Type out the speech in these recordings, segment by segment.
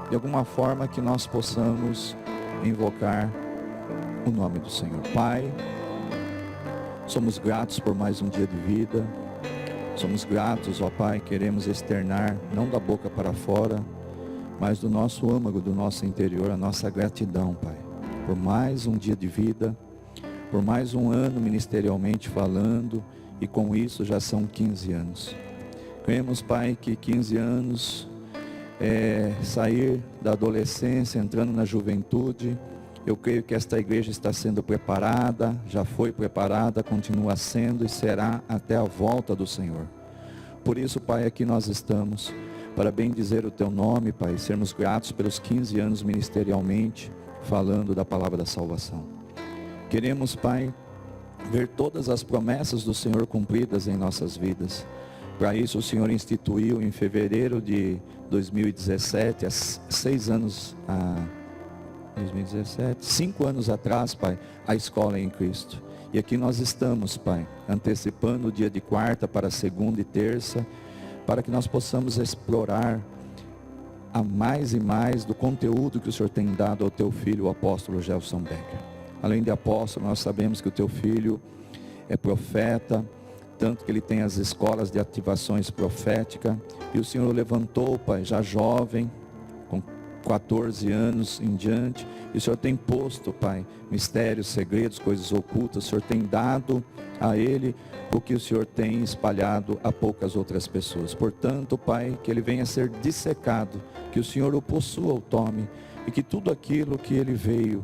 de alguma forma que nós possamos invocar o nome do Senhor. Pai, somos gratos por mais um dia de vida. Somos gratos, ó Pai, queremos externar, não da boca para fora, mas do nosso âmago, do nosso interior, a nossa gratidão, Pai, por mais um dia de vida, por mais um ano ministerialmente falando, e com isso já são 15 anos. Cremos, Pai, que 15 anos é sair da adolescência, entrando na juventude. Eu creio que esta igreja está sendo preparada, já foi preparada, continua sendo e será até a volta do Senhor. Por isso, Pai, aqui nós estamos, para bendizer o Teu nome, Pai, sermos gratos pelos 15 anos ministerialmente, falando da palavra da salvação. Queremos, Pai, ver todas as promessas do Senhor cumpridas em nossas vidas. Para isso o Senhor instituiu em fevereiro de 2017, há 5 anos atrás, Pai, a escola em Cristo. E aqui nós estamos, Pai, antecipando o dia de quarta para segunda e terça, para que nós possamos explorar a mais e mais do conteúdo que o Senhor tem dado ao Teu Filho, o apóstolo Gelson Becker. Além de apóstolo, nós sabemos que o Teu Filho é profeta, tanto que ele tem as escolas de ativações proféticas, e o Senhor o levantou, Pai, já jovem, com 14 anos em diante, e o Senhor tem posto, Pai, mistérios, segredos, coisas ocultas. O Senhor tem dado a ele o que o Senhor tem espalhado a poucas outras pessoas. Portanto, Pai, que ele venha a ser dissecado, que o Senhor o possua, o tome, e que tudo aquilo que ele veio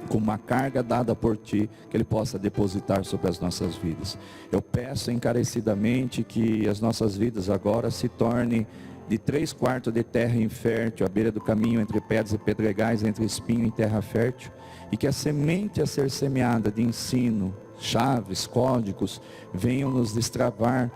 com uma carga dada por Ti, que Ele possa depositar sobre as nossas vidas. Eu peço encarecidamente que as nossas vidas agora se tornem de 3/4 de terra infértil, à beira do caminho, entre pedras e pedregais, entre espinho e terra fértil, e que a semente a ser semeada de ensino, chaves, códigos, venham nos destravar,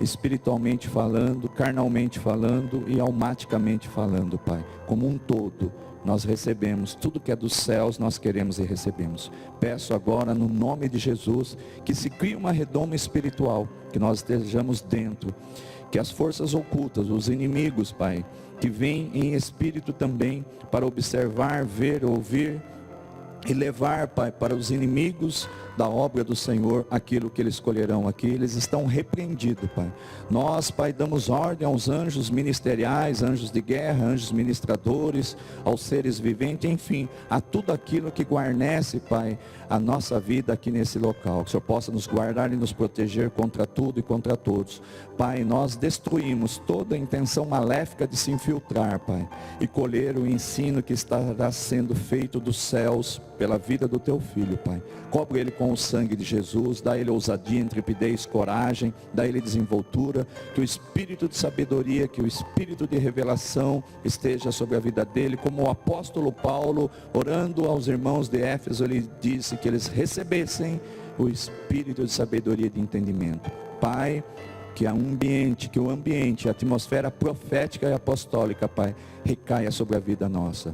espiritualmente falando, carnalmente falando e almaticamente falando, Pai, como um todo. Nós recebemos tudo que é dos céus, nós queremos e recebemos. Peço agora, no nome de Jesus, que se crie uma redoma espiritual, que nós estejamos dentro, que as forças ocultas, os inimigos, Pai, que vêm em espírito também, para observar, ver, ouvir, e levar, Pai, para os inimigos da obra do Senhor, aquilo que eles escolherão aqui, eles estão repreendidos, Pai. Nós, Pai, damos ordem aos anjos ministeriais, anjos de guerra, anjos ministradores, aos seres viventes, enfim, a tudo aquilo que guarnece, Pai, a nossa vida aqui nesse local. Que o Senhor possa nos guardar e nos proteger contra tudo e contra todos. Pai, nós destruímos toda a intenção maléfica de se infiltrar, Pai, e colher o ensino que estará sendo feito dos céus pela vida do Teu Filho, Pai. Cobre ele com o sangue de Jesus, dá ele ousadia, intrepidez, coragem, dá ele desenvoltura, que o espírito de sabedoria, que o espírito de revelação esteja sobre a vida dele, como o apóstolo Paulo, orando aos irmãos de Éfeso, ele disse que eles recebessem o espírito de sabedoria e de entendimento. Pai, que o ambiente, a atmosfera profética e apostólica, Pai, recaia sobre a vida nossa.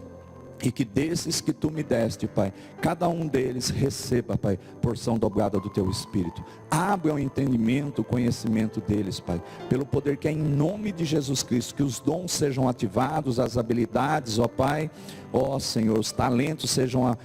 E que desses que Tu me deste, Pai, cada um deles receba, Pai, porção dobrada do Teu Espírito. Abra o entendimento, o conhecimento deles, Pai, pelo poder que é em nome de Jesus Cristo, que os dons sejam ativados, as habilidades, ó Pai, ó Senhor, os talentos sejam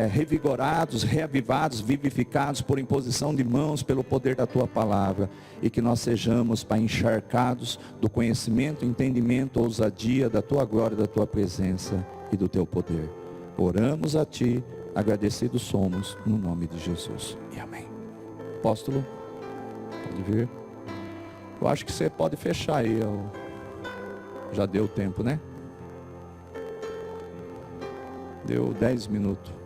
revigorados, reavivados, vivificados por imposição de mãos, pelo poder da Tua palavra, e que nós sejamos, Pai, encharcados do conhecimento, entendimento, ousadia da Tua glória, da Tua presença e do Teu poder. Oramos a Ti, agradecidos somos, no nome de Jesus, e amém. Apóstolo, pode vir. Eu acho que você pode fechar aí, já deu tempo, né? Deu 10 minutos.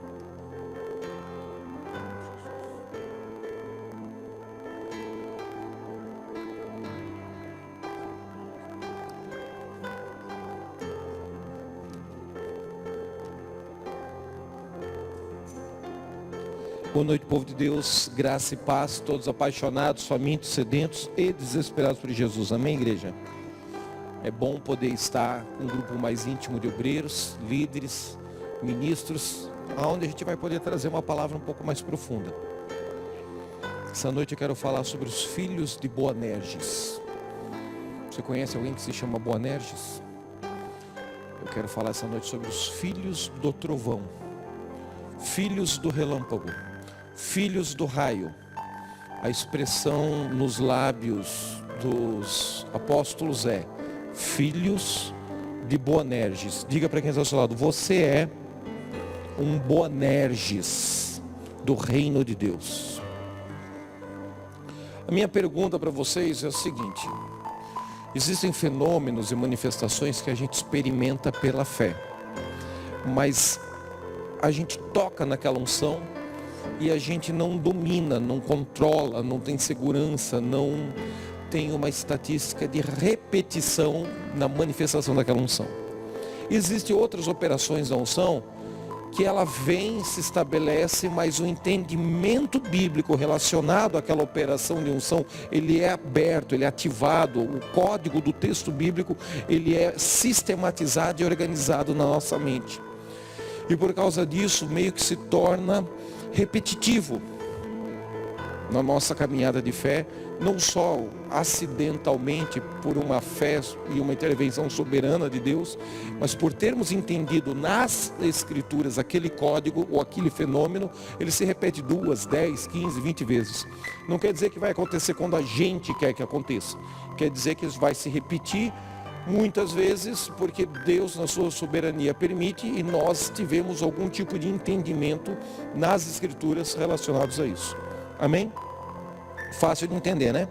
Boa noite, povo de Deus, graça e paz, todos apaixonados, famintos, sedentos e desesperados por Jesus. Amém, igreja? É bom poder estar com um grupo mais íntimo de obreiros, líderes, ministros, onde a gente vai poder trazer uma palavra um pouco mais profunda. Essa noite eu quero falar sobre os filhos de Boanerges. Você conhece alguém que se chama Boanerges? Eu quero falar essa noite sobre os filhos do trovão, filhos do relâmpago, filhos do raio. A expressão nos lábios dos apóstolos é filhos de Boanerges. Diga para quem está ao seu lado: você é um Boanerges do reino de Deus. A minha pergunta para vocês é a seguinte: existem fenômenos e manifestações que a gente experimenta pela fé, mas a gente toca naquela unção e a gente não domina, não controla, não tem segurança, não tem uma estatística de repetição na manifestação daquela unção. Existem outras operações da unção que ela vem, se estabelece, mas o entendimento bíblico relacionado àquela operação de unção, ele é aberto, ele é ativado, o código do texto bíblico, ele é sistematizado e organizado na nossa mente. E por causa disso, meio que se torna repetitivo na nossa caminhada de fé, não só acidentalmente por uma fé e uma intervenção soberana de Deus, mas por termos entendido nas Escrituras aquele código ou aquele fenômeno, ele se repete 2, 10, 15, 20 vezes. Não quer dizer que vai acontecer quando a gente quer que aconteça, quer dizer que isso vai se repetir muitas vezes, porque Deus na sua soberania permite e nós tivemos algum tipo de entendimento nas Escrituras relacionados a isso. Amém? Fácil de entender, né?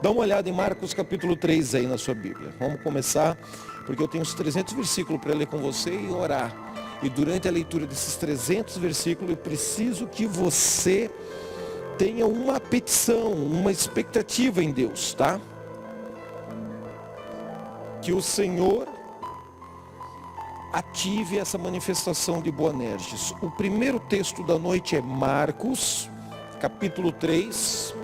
Dá uma olhada em Marcos capítulo 3 aí na sua Bíblia. Vamos começar, porque eu tenho uns 300 versículos para ler com você e orar. E durante a leitura desses 300 versículos, eu preciso que você tenha uma petição, uma expectativa em Deus, tá? Que o Senhor ative essa manifestação de Boanerges. O primeiro texto da noite é Marcos, capítulo 3,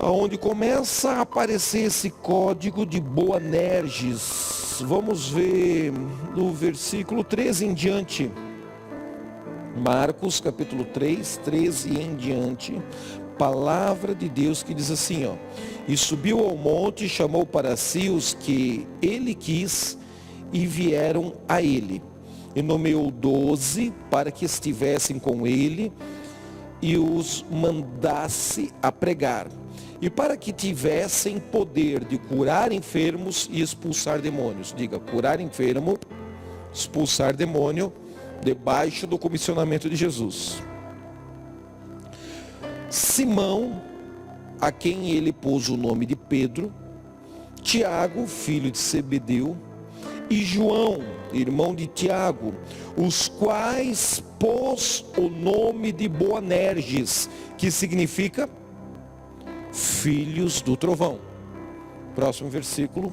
onde começa a aparecer esse código de Boanerges. Vamos ver no versículo 13 em diante. Marcos, capítulo 3, 13 em diante. Palavra de Deus que diz assim, ó: e subiu ao monte, chamou para si os que ele quis, e vieram a ele. E nomeou 12 para que estivessem com ele, e os mandasse a pregar. E para que tivessem poder de curar enfermos e expulsar demônios. Diga, curar enfermo, expulsar demônio, debaixo do comissionamento de Jesus. Simão, a quem ele pôs o nome de Pedro, Tiago, filho de Zebedeu, e João, irmão de Tiago, os quais pôs o nome de Boanerges, que significa filhos do trovão. Próximo versículo.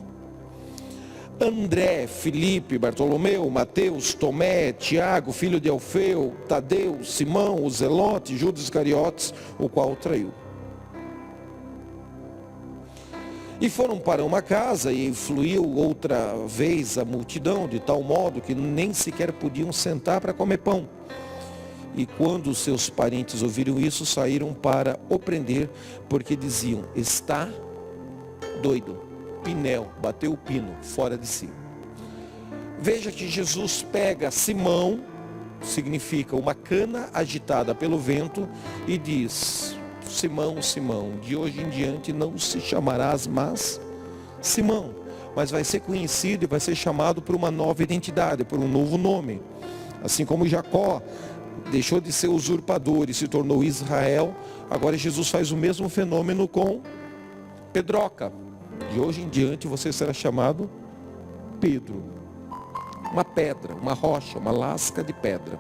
André, Filipe, Bartolomeu, Mateus, Tomé, Tiago, filho de Alfeu, Tadeu, Simão, o Zelote, Judas Iscariotes, o qual o traiu. E foram para uma casa, e fluiu outra vez a multidão, de tal modo que nem sequer podiam sentar para comer pão. E quando os seus parentes ouviram isso, saíram para o prender, porque diziam: está doido. Pinel, bateu o pino, fora de si. Veja que Jesus pega Simão, significa uma cana agitada pelo vento, e diz: Simão, Simão, de hoje em diante não se chamarás mais Simão, mas vai ser conhecido e vai ser chamado por uma nova identidade, por um novo nome. Assim como Jacó deixou de ser usurpador e se tornou Israel, agora Jesus faz o mesmo fenômeno com Pedroca. De hoje em diante você será chamado Pedro. Uma pedra, uma rocha, uma lasca de pedra.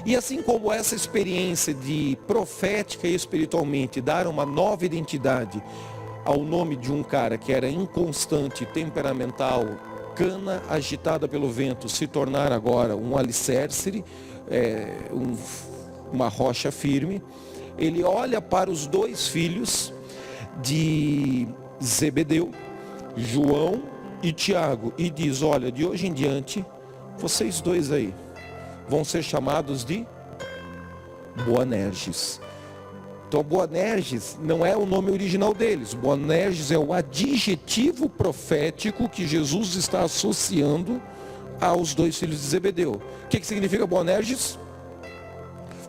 E assim como essa experiência de profética e espiritualmente dar uma nova identidade ao nome de um cara que era inconstante, temperamental, cana agitada pelo vento, se tornar agora um alicerce, uma rocha firme, ele olha para os dois filhos de Zebedeu, João e Tiago, e diz: olha, de hoje em diante, vocês dois aí vão ser chamados de Boanerges, Então Boanerges não é o nome original deles. Boanerges é o adjetivo profético que Jesus está associando aos 2 filhos de Zebedeu. O que significa Boanerges?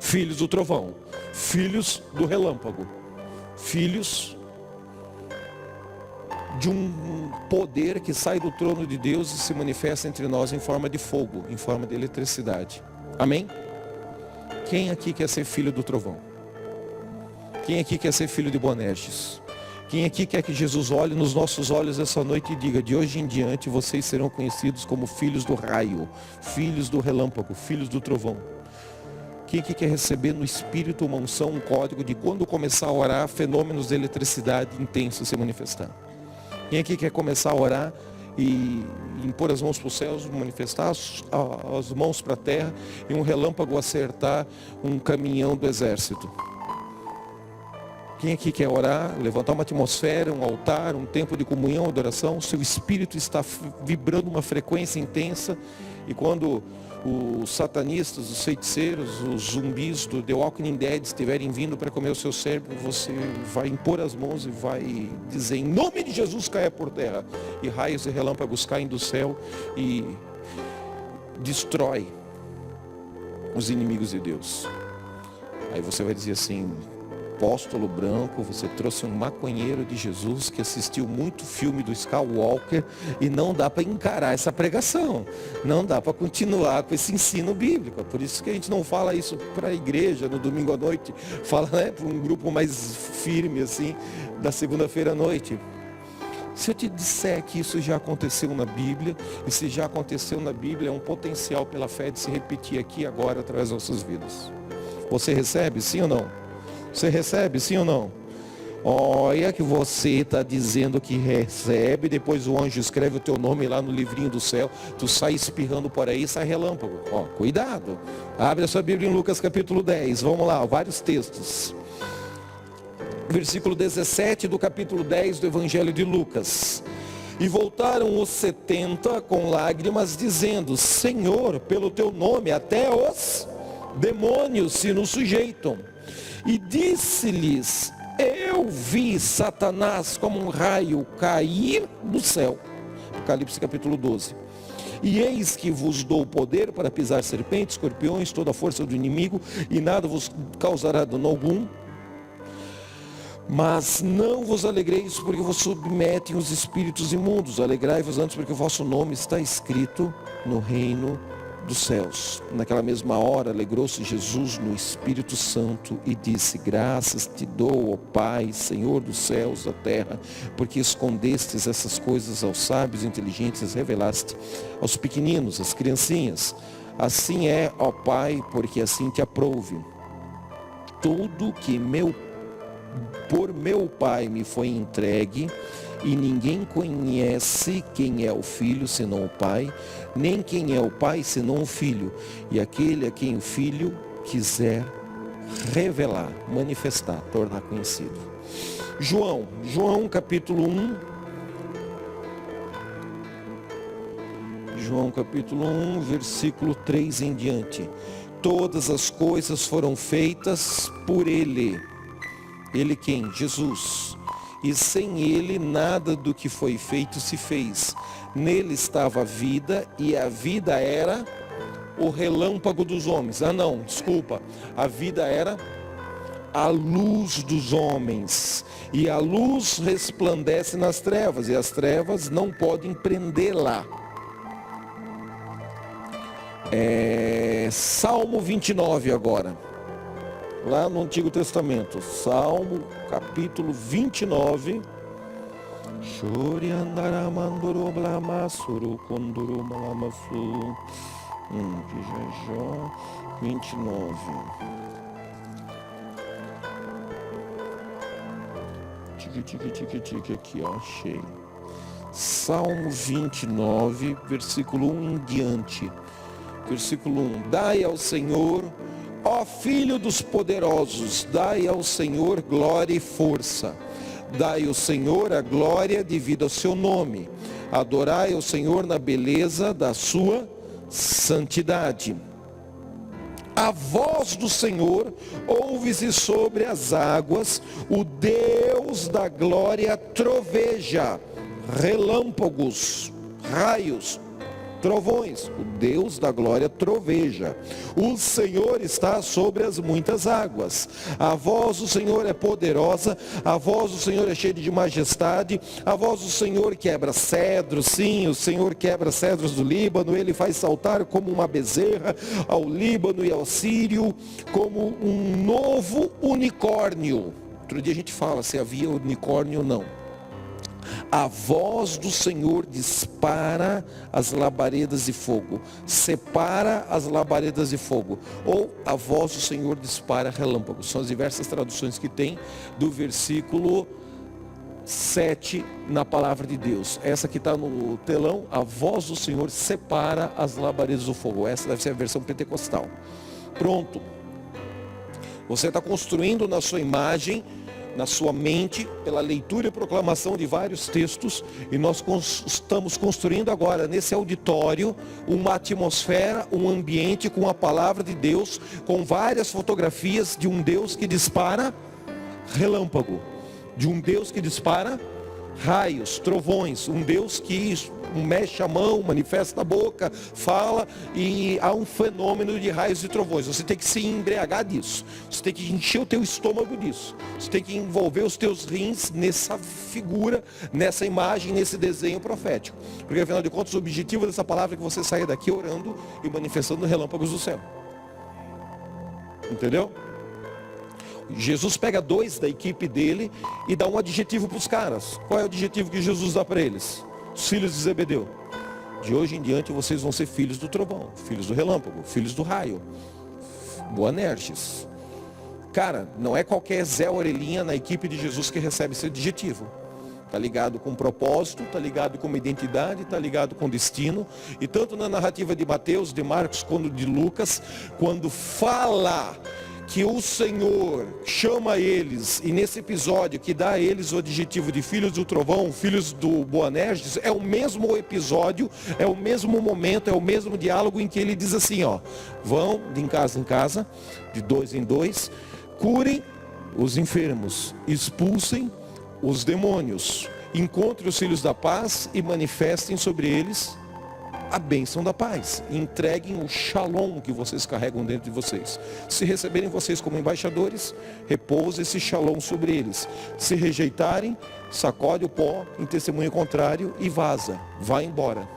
Filhos do trovão, filhos do relâmpago, filhos de um poder que sai do trono de Deus e se manifesta entre nós em forma de fogo, em forma de eletricidade. Amém? Quem aqui quer ser filho do trovão? Quem aqui quer ser filho de Boanerges? Quem aqui quer que Jesus olhe nos nossos olhos essa noite e diga: de hoje em diante vocês serão conhecidos como filhos do raio, filhos do relâmpago, filhos do trovão? Quem aqui quer receber no Espírito uma unção, um código de quando começar a orar, fenômenos de eletricidade intensos se manifestar? Quem aqui quer começar a orar e impor as mãos para os céus, manifestar as mãos para a terra e um relâmpago acertar um caminhão do exército? Quem aqui quer orar, levantar uma atmosfera, um altar, um tempo de comunhão, adoração? Seu espírito está vibrando uma frequência intensa, e quando os satanistas, os feiticeiros, os zumbis do The Walking Dead estiverem vindo para comer o seu cérebro, você vai impor as mãos e vai dizer: em nome de Jesus, caia por terra. E raios e relâmpagos caem do céu e destrói os inimigos de Deus. Aí você vai dizer assim: apóstolo branco, você trouxe um maconheiro de Jesus que assistiu muito filme do Skywalker e não dá para encarar essa pregação, não dá para continuar com esse ensino bíblico. Por isso que a gente não fala isso para a igreja no domingo à noite, fala, né, para um grupo mais firme assim, da segunda-feira à noite. Se eu te disser que isso já aconteceu na Bíblia, e se já aconteceu na Bíblia, é um potencial pela fé de se repetir aqui agora através das nossas vidas. Você recebe, sim ou não? Você recebe, sim ou não? Olha que você está dizendo que recebe, depois o anjo escreve o teu nome lá no livrinho do céu, tu sai espirrando por aí, sai relâmpago. Ó, cuidado. Abre a sua Bíblia em Lucas capítulo 10, vamos lá, vários textos. Versículo 17 do capítulo 10 do Evangelho de Lucas. E voltaram os 70 com lágrimas, dizendo: Senhor, pelo teu nome até os demônios se nos sujeitam. E disse-lhes: eu vi Satanás como um raio cair do céu. Apocalipse capítulo 12. E eis que vos dou poder para pisar serpentes, escorpiões, toda a força do inimigo, e nada vos causará dano algum. Mas não vos alegreis porque vos submetem os espíritos imundos. Alegrai-vos antes porque o vosso nome está escrito no reino dos céus. Naquela mesma hora alegrou-se Jesus no Espírito Santo e disse: graças te dou, ó Pai, Senhor dos céus, da terra, porque escondestes essas coisas aos sábios e inteligentes, revelaste aos pequeninos, às criancinhas. Assim é, ó Pai, porque assim te aprouve. Tudo que por meu Pai me foi entregue, e ninguém conhece quem é o Filho senão o Pai, nem quem é o Pai senão o Filho, e aquele a quem o Filho quiser revelar, manifestar, tornar conhecido. João capítulo 1. João capítulo 1, versículo 3 em diante. Todas as coisas foram feitas por Ele. Ele quem? Jesus. E sem Ele nada do que foi feito se fez. Nele estava a vida, e a vida era o relâmpago dos homens. A vida era a luz dos homens. E a luz resplandece nas trevas, e as trevas não podem prendê-la. Salmo 29 agora. Lá no Antigo Testamento, Salmo capítulo 29. Shoriandaramandoroblamassuru condoroblamasu. 29. Tique aqui, ó, achei. Salmo 29, versículo 1 em diante. Versículo 1. Dai ao Senhor, ó Filho dos poderosos, dai ao Senhor glória e força. Dai ao Senhor a glória devido ao seu nome. Adorai ao Senhor na beleza da sua santidade. A voz do Senhor ouve-se sobre as águas, o Deus da glória troveja, relâmpagos, raios, trovões. O Deus da glória troveja. O Senhor está sobre as muitas águas. A voz do Senhor é poderosa. A voz do Senhor é cheia de majestade. A voz do Senhor quebra cedros. Sim, o Senhor quebra cedros do Líbano. Ele faz saltar como uma bezerra ao Líbano e ao Sírio, como um novo unicórnio. Outro dia a gente fala se havia unicórnio ou não. A voz do Senhor dispara as labaredas de fogo, separa as labaredas de fogo, ou a voz do Senhor dispara relâmpagos. São as diversas traduções que tem do versículo 7 na palavra de Deus. Essa que está no telão, a voz do Senhor separa as labaredas do fogo. Essa deve ser a versão pentecostal. Pronto. Você está construindo na sua imagem, na sua mente, pela leitura e proclamação de vários textos, e nós estamos construindo agora nesse auditório uma atmosfera, um ambiente com a palavra de Deus, com várias fotografias de um Deus que dispara relâmpago, de um Deus que dispara raios, trovões, um Deus que mexe a mão, manifesta a boca, fala, e há um fenômeno de raios e trovões. Você tem que se embriagar disso, você tem que encher o teu estômago disso, você tem que envolver os teus rins nessa figura, nessa imagem, nesse desenho profético, porque afinal de contas o objetivo dessa palavra é que você saia daqui orando e manifestando relâmpagos do céu. Entendeu? Jesus pega 2 da equipe dele e dá um adjetivo para os caras. Qual é o adjetivo que Jesus dá para eles? Os filhos de Zebedeu. De hoje em diante vocês vão ser filhos do trovão, filhos do relâmpago, filhos do raio, Boanerges. Cara, não é qualquer Zé Orelhinha na equipe de Jesus que recebe esse adjetivo. Está ligado com propósito, está ligado com uma identidade, está ligado com destino. E tanto na narrativa de Mateus, de Marcos, quanto de Lucas, quando fala que o Senhor chama eles, e nesse episódio que dá a eles o adjetivo de filhos do trovão, filhos do Boanerges, é o mesmo episódio, é o mesmo momento, é o mesmo diálogo em que ele diz assim, ó: vão de casa em casa, de 2 em 2, curem os enfermos, expulsem os demônios, encontrem os filhos da paz e manifestem sobre eles a bênção da paz. Entreguem o shalom que vocês carregam dentro de vocês. Se receberem vocês como embaixadores, repousa esse shalom sobre eles. Se rejeitarem, sacode o pó em testemunho contrário e vaza, vai embora.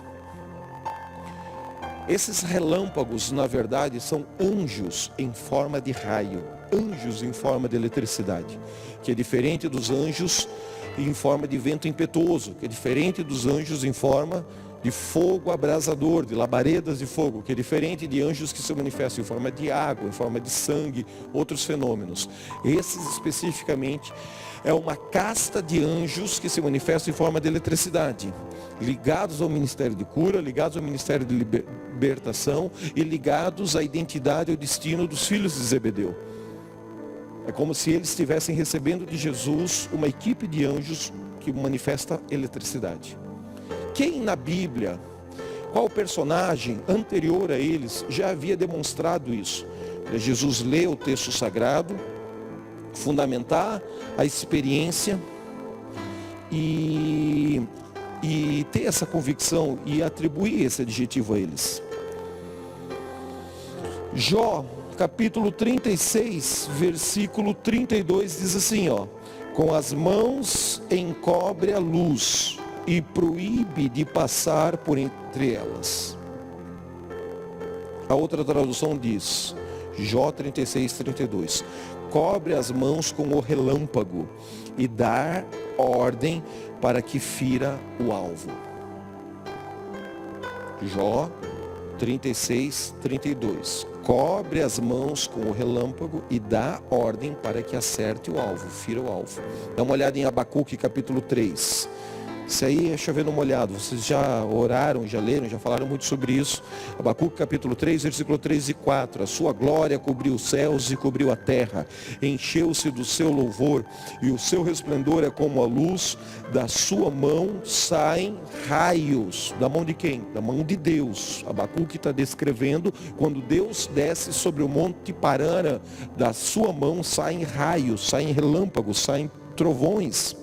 Esses relâmpagos, na verdade, são anjos em forma de raio, anjos em forma de eletricidade, que é diferente dos anjos em forma de vento impetuoso, que é diferente dos anjos em forma de fogo abrasador, de labaredas de fogo, que é diferente de anjos que se manifestam em forma de água, em forma de sangue, outros fenômenos. Esses especificamente é uma casta de anjos que se manifestam em forma de eletricidade, ligados ao ministério de cura, ligados ao ministério de libertação e ligados à identidade e ao destino dos filhos de Zebedeu. É como se eles estivessem recebendo de Jesus uma equipe de anjos que manifesta eletricidade. Quem na Bíblia, qual personagem anterior a eles já havia demonstrado isso? Jesus lê o texto sagrado, fundamentar a experiência e ter essa convicção e atribuir esse adjetivo a eles. Jó, capítulo 36, versículo 32, diz assim, ó: com as mãos encobre a luz e proíbe de passar por entre elas. A outra tradução diz, Jó 36, 32, cobre as mãos com o relâmpago e dá ordem para que fira o alvo. Jó 36, 32, cobre as mãos com o relâmpago e dá ordem para que acerte o alvo, fira o alvo. Dá uma olhada em Abacuque capítulo 3. Isso aí é chovendo molhado. Vocês já oraram, já leram, já falaram muito sobre isso. Abacuque capítulo 3, versículo 3 e 4. A sua glória cobriu os céus e cobriu a terra. Encheu-se do seu louvor e o seu resplendor é como a luz. Da sua mão saem raios. Da mão de quem? Da mão de Deus. Abacuque está descrevendo quando Deus desce sobre o monte Parã. Da sua mão saem raios, saem relâmpagos, saem trovões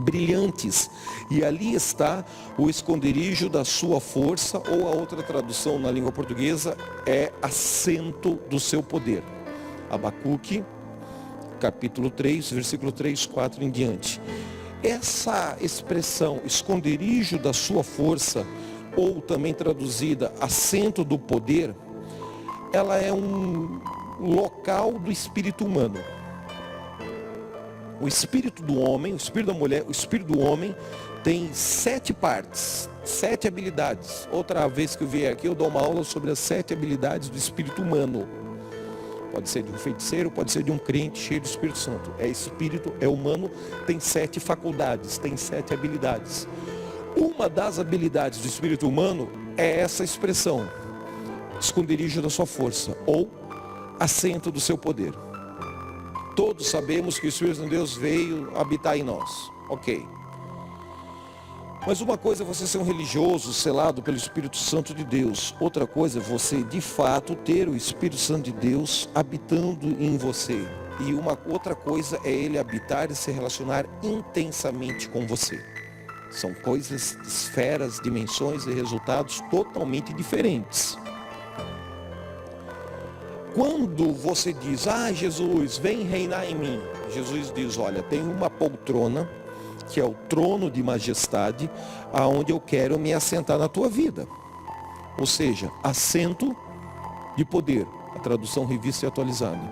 brilhantes, e ali está o esconderijo da sua força, ou a outra tradução na língua portuguesa é assento do seu poder. Abacuque, capítulo 3, versículo 3, 4 em diante. Essa expressão, esconderijo da sua força, ou também traduzida, assento do poder, ela é um local do espírito humano. O espírito do homem, o espírito da mulher, o espírito do homem tem 7 partes, 7 habilidades. Outra vez que eu vier aqui, eu dou uma aula sobre as 7 habilidades do espírito humano. Pode ser de um feiticeiro, pode ser de um crente cheio do Espírito Santo. É espírito, é humano, tem 7 faculdades, tem 7 habilidades. Uma das habilidades do espírito humano é essa expressão, esconderijo da sua força, ou assento do seu poder. Todos sabemos que o Espírito de Deus veio habitar em nós. Ok. Mas uma coisa é você ser um religioso selado pelo Espírito Santo de Deus. Outra coisa é você, de fato, ter o Espírito Santo de Deus habitando em você. E uma outra coisa é ele habitar e se relacionar intensamente com você. São coisas, esferas, dimensões e resultados totalmente diferentes. Quando você diz, Jesus, vem reinar em mim. Jesus diz, olha, tem uma poltrona, que é o trono de majestade, aonde eu quero me assentar na tua vida. Ou seja, assento de poder, a tradução revista e atualizada.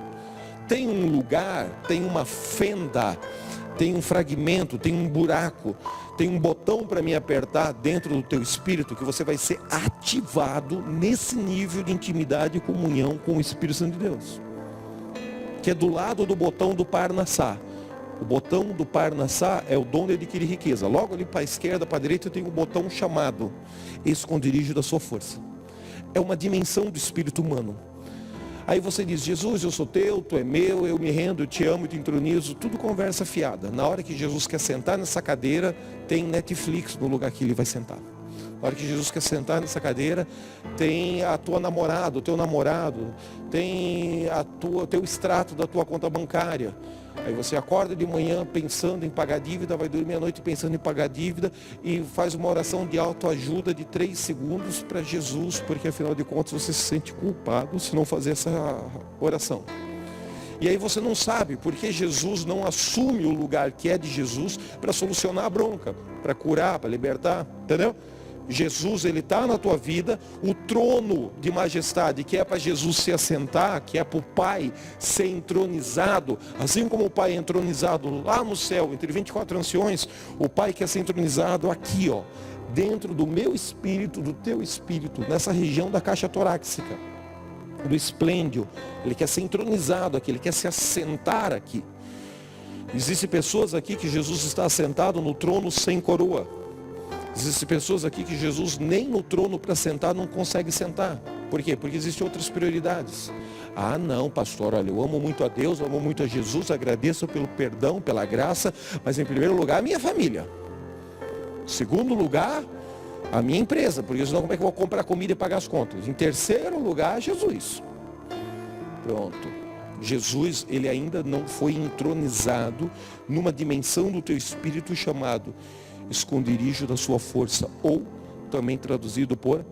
Tem um lugar, tem uma fenda, tem um fragmento, tem um buraco, tem um botão para me apertar dentro do teu espírito, que você vai ser ativado nesse nível de intimidade e comunhão com o Espírito Santo de Deus. Que é do lado do botão do Parnassá. O botão do Parnassá é o dom de adquirir riqueza. Logo ali para a esquerda, para a direita, tem um botão chamado esconderijo da sua força. É uma dimensão do espírito humano. Aí você diz, Jesus, eu sou teu, tu é meu, eu me rendo, eu te amo, eu te entronizo, tudo conversa fiada. Na hora que Jesus quer sentar nessa cadeira, tem Netflix no lugar que ele vai sentar. Na hora que Jesus quer sentar nessa cadeira, tem a tua namorada, o teu namorado, tem o teu extrato da tua conta bancária. Aí você acorda de manhã pensando em pagar dívida, vai dormir à noite pensando em pagar dívida e faz uma oração de autoajuda de 3 segundos para Jesus, porque afinal de contas você se sente culpado se não fazer essa oração. E aí você não sabe porque Jesus não assume o lugar que é de Jesus para solucionar a bronca, para curar, para libertar, entendeu? Jesus, ele está na tua vida, o trono de majestade que é para Jesus se assentar, que é para o Pai ser entronizado, assim como o Pai é entronizado lá no céu, entre 24 anciões, o Pai quer ser entronizado aqui, ó, dentro do meu espírito, do teu espírito, nessa região da caixa torácica, do esplêndio, ele quer ser entronizado aqui, ele quer se assentar aqui. Existem pessoas aqui que Jesus está assentado no trono sem coroa. Existem pessoas aqui que Jesus nem no trono para sentar não consegue sentar. Por quê? Porque existem outras prioridades. Ah não, pastor, olha, eu amo muito a Deus, eu amo muito a Jesus, agradeço pelo perdão, pela graça, mas em primeiro lugar a minha família. Em segundo lugar, a minha empresa, porque senão como é que eu vou comprar comida e pagar as contas? Em terceiro lugar, Jesus. Pronto. Jesus, ele ainda não foi entronizado numa dimensão do teu espírito chamado esconderijo da sua força, ou também traduzido por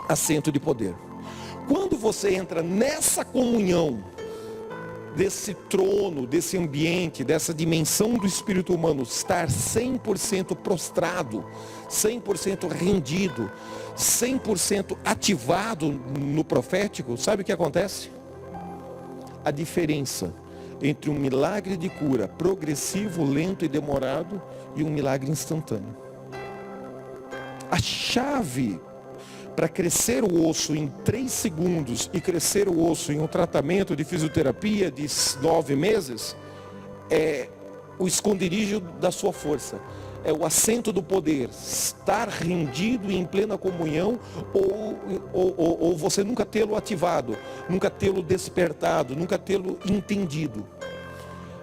assento de poder. Quando você entra nessa comunhão desse trono, desse ambiente, dessa dimensão do espírito humano, estar 100% prostrado, 100% rendido, 100% ativado no profético, sabe o que acontece? A diferença entre um milagre de cura progressivo, lento e demorado e um milagre instantâneo. A chave para crescer o osso em 3 segundos e crescer o osso em um tratamento de fisioterapia de 9 meses é o esconderijo da sua força. é o assento do poder, estar rendido e em plena comunhão, ou você nunca tê-lo ativado, nunca tê-lo despertado, nunca tê-lo entendido.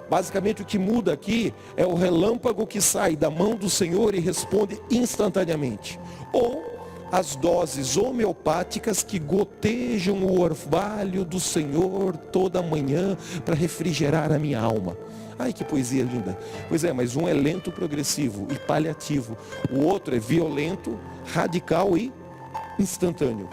Basicamente o que muda aqui é o relâmpago que sai da mão do Senhor e responde instantaneamente. Ou as doses homeopáticas que gotejam o orvalho do Senhor toda manhã para refrigerar a minha alma. Ai, que poesia linda. Pois é, mas um é lento, progressivo e paliativo. O outro é violento, radical e instantâneo.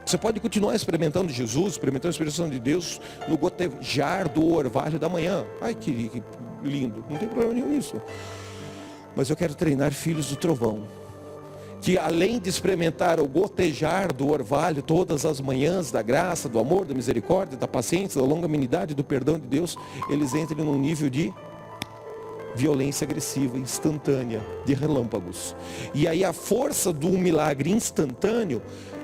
Você pode continuar experimentando Jesus, experimentando a expressão de Deus no gotejar do orvalho da manhã. Ai, que lindo. Não tem problema nenhum nisso. Mas eu quero treinar filhos do trovão, que além de experimentar o gotejar do orvalho todas as manhãs, da graça, do amor, da misericórdia, da paciência, da longanimidade, do perdão de Deus, eles entrem num nível de violência agressiva, instantânea, de relâmpagos. E aí a força do milagre instantâneo,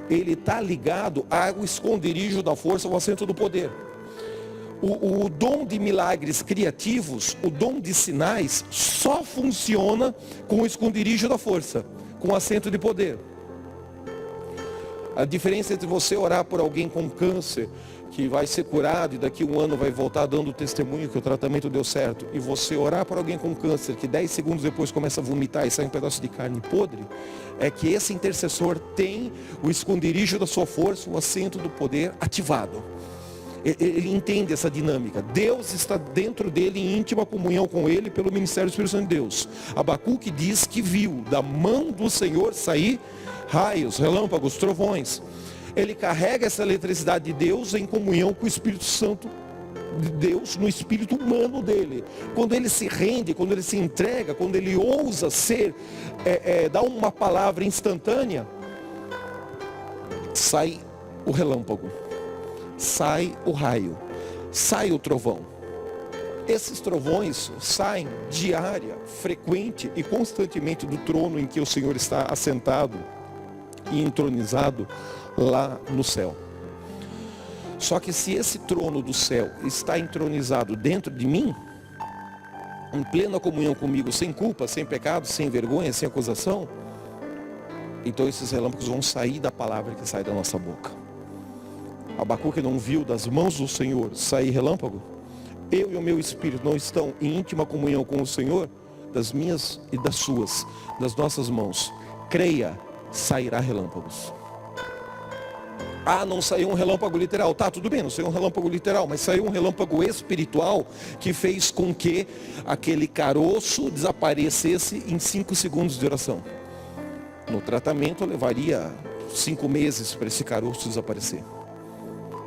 ele está ligado ao esconderijo da força, ao assento do poder. O dom de milagres criativos, o dom de sinais, só funciona com o esconderijo da força, com assento de poder. A diferença entre você orar por alguém com câncer, que vai ser curado e daqui a um ano vai voltar dando testemunho que o tratamento deu certo, e você orar por alguém com câncer, que 10 segundos depois começa a vomitar e sai um pedaço de carne podre, é que esse intercessor tem o esconderijo da sua força, o assento do poder ativado. Ele entende essa dinâmica. Deus está dentro dele em íntima comunhão com ele pelo ministério do Espírito Santo de Deus. Abacuque diz que viu da mão do Senhor sair raios, relâmpagos, trovões. Ele carrega essa eletricidade de Deus em comunhão com o Espírito Santo de Deus no espírito humano dele. Quando ele se rende, quando ele se entrega, quando ele ousa ser, dar uma palavra instantânea, sai o relâmpago, sai o raio, sai o trovão. Esses trovões saem diária, frequente e constantemente do trono em que o Senhor está assentado e entronizado lá no céu. Só que se esse trono do céu está entronizado dentro de mim, em plena comunhão comigo, sem culpa, sem pecado, sem vergonha, sem acusação, então esses relâmpagos vão sair da palavra que sai da nossa boca. Abacuque não viu das mãos do Senhor sair relâmpago? Eu e o meu espírito não estão em íntima comunhão com o Senhor? Das minhas e das suas, das nossas mãos. Creia, sairá relâmpagos. Ah, não saiu um relâmpago literal. Tá, tudo bem, não saiu um relâmpago literal, mas saiu um relâmpago espiritual que fez com que aquele caroço desaparecesse em 5 segundos de oração. No tratamento levaria 5 meses para esse caroço desaparecer.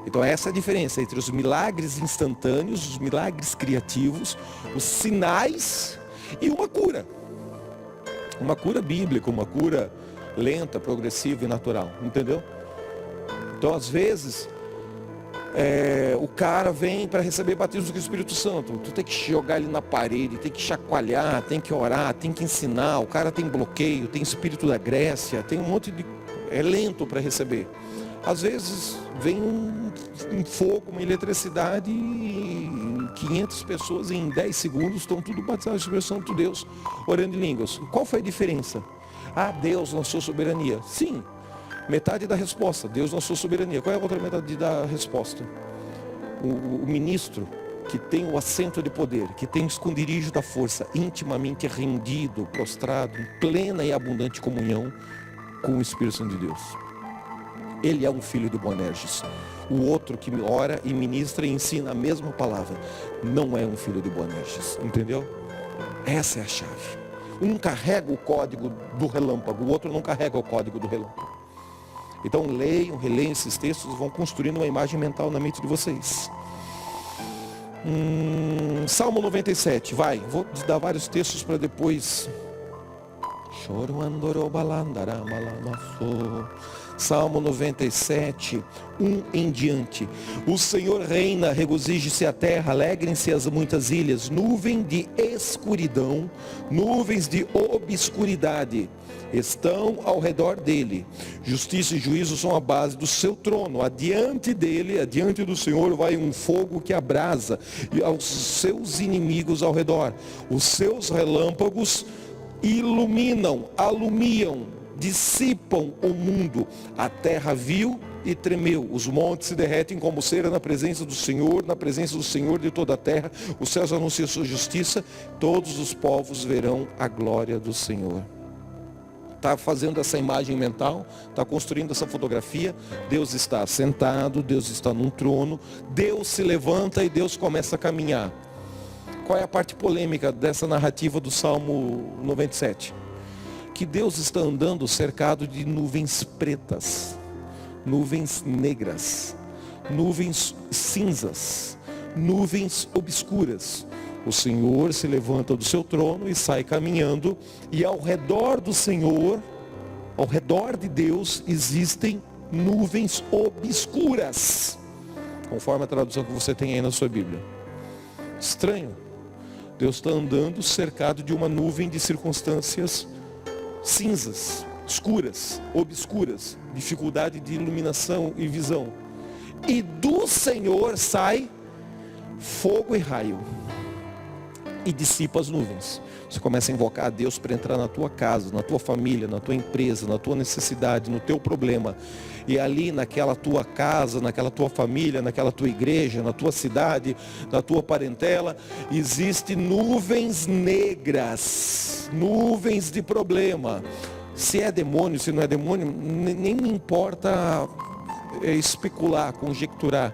Então essa é a diferença entre os milagres instantâneos, os milagres criativos, os sinais e uma cura. Uma cura bíblica, uma cura lenta, progressiva e natural, entendeu? Então às vezes o cara vem para receber batismo do Espírito Santo. Tu tem que jogar ele na parede, tem que chacoalhar, tem que orar, tem que ensinar. O cara tem bloqueio, tem espírito da Grécia, tem um monte de... é lento para receber. Às vezes vem um fogo, uma eletricidade e 500 pessoas em 10 segundos estão tudo batizadas no Espírito Santo de Deus, orando em línguas. Qual foi a diferença? Ah, Deus na sua soberania. Sim, metade da resposta, Deus na sua soberania. Qual é a outra metade da resposta? O ministro que tem o assento de poder, que tem o esconderijo da força, intimamente rendido, prostrado, em plena e abundante comunhão com o Espírito Santo de Deus. Ele é um filho de Boanerges. O outro que ora e ministra e ensina a mesma palavra não é um filho de Boanerges, entendeu? Essa é a chave. Um carrega o código do relâmpago, o outro não carrega o código do relâmpago. Então leiam, releiam esses textos, vão construindo uma imagem mental na mente de vocês. Salmo 97, vai, vou dar vários textos para depois. Salmo 97, 1 em diante. O Senhor reina, regozije-se a terra, alegrem-se as muitas ilhas. Nuvem de escuridão, nuvens de obscuridade estão ao redor dele. Justiça e juízo são a base do seu trono. Adiante dele, adiante do Senhor, vai um fogo que abrasa e aos seus inimigos ao redor. Os seus relâmpagos iluminam, alumiam, dissipam o mundo. A terra viu e tremeu, os montes se derretem como cera na presença do Senhor de toda a terra. Os céus anunciam sua justiça, todos os povos verão a glória do Senhor. Está fazendo essa imagem mental, está construindo essa fotografia. Deus está sentado, Deus está num trono, Deus se levanta e Deus começa a caminhar. Qual é a parte polêmica dessa narrativa do Salmo 97? Que Deus está andando cercado de nuvens pretas, nuvens negras, nuvens cinzas, nuvens obscuras. O Senhor se levanta do seu trono e sai caminhando, e ao redor do Senhor, ao redor de Deus, existem nuvens obscuras, conforme a tradução que você tem aí na sua Bíblia. Estranho. Deus está andando cercado de uma nuvem de circunstâncias cinzas, escuras, obscuras, dificuldade de iluminação e visão. E do Senhor sai fogo e raio e dissipa as nuvens. Você começa a invocar a Deus para entrar na tua casa, na tua família, na tua empresa, na tua necessidade, no teu problema. E ali naquela tua casa, naquela tua família, naquela tua igreja, na tua cidade, na tua parentela, existem nuvens negras, nuvens de problema. Se é demônio, se não é demônio, nem me importa especular, conjecturar.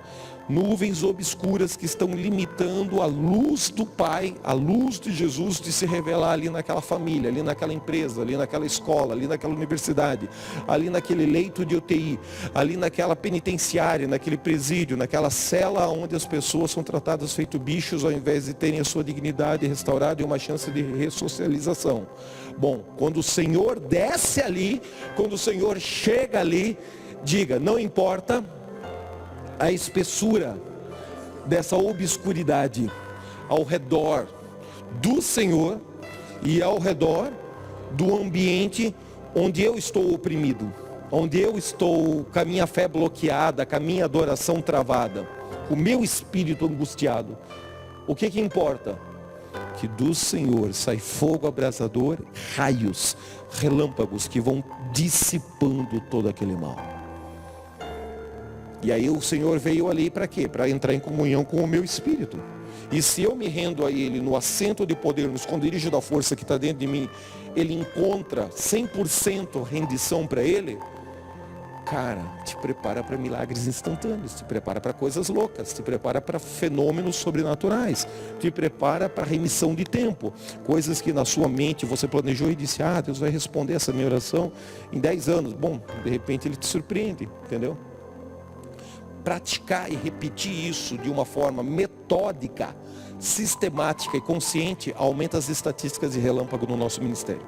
Nuvens obscuras que estão limitando a luz do Pai, a luz de Jesus de se revelar ali naquela família, ali naquela empresa, ali naquela escola, ali naquela universidade, ali naquele leito de UTI, ali naquela penitenciária, naquele presídio, naquela cela onde as pessoas são tratadas feito bichos ao invés de terem a sua dignidade restaurada e uma chance de ressocialização. Bom, quando o Senhor desce ali, quando o Senhor chega ali, diga, não importa a espessura dessa obscuridade ao redor do Senhor e ao redor do ambiente onde eu estou oprimido, onde eu estou com a minha fé bloqueada, com a minha adoração travada, o meu espírito angustiado. O que importa? Que do Senhor sai fogo abrasador, raios, relâmpagos que vão dissipando todo aquele mal. E aí o Senhor veio ali para quê? Para entrar em comunhão com o meu espírito. E se eu me rendo a Ele no assento de poder, no esconderijo da força que está dentro de mim, Ele encontra 100% rendição para Ele, cara, te prepara para milagres instantâneos, te prepara para coisas loucas, te prepara para fenômenos sobrenaturais, te prepara para remissão de tempo, coisas que na sua mente você planejou e disse, Deus vai responder essa minha oração em 10 anos. Bom, de repente Ele te surpreende, entendeu? Praticar e repetir isso de uma forma metódica, sistemática e consciente aumenta as estatísticas de relâmpago no nosso ministério.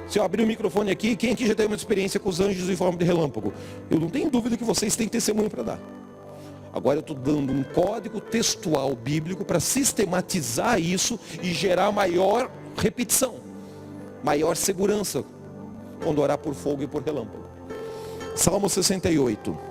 Se eu abrir o microfone aqui, quem aqui já teve uma experiência com os anjos em forma de relâmpago? Eu não tenho dúvida que vocês têm testemunho para dar. Agora eu estou dando um código textual bíblico para sistematizar isso e gerar maior repetição, maior segurança quando orar por fogo e por relâmpago. Salmo 68.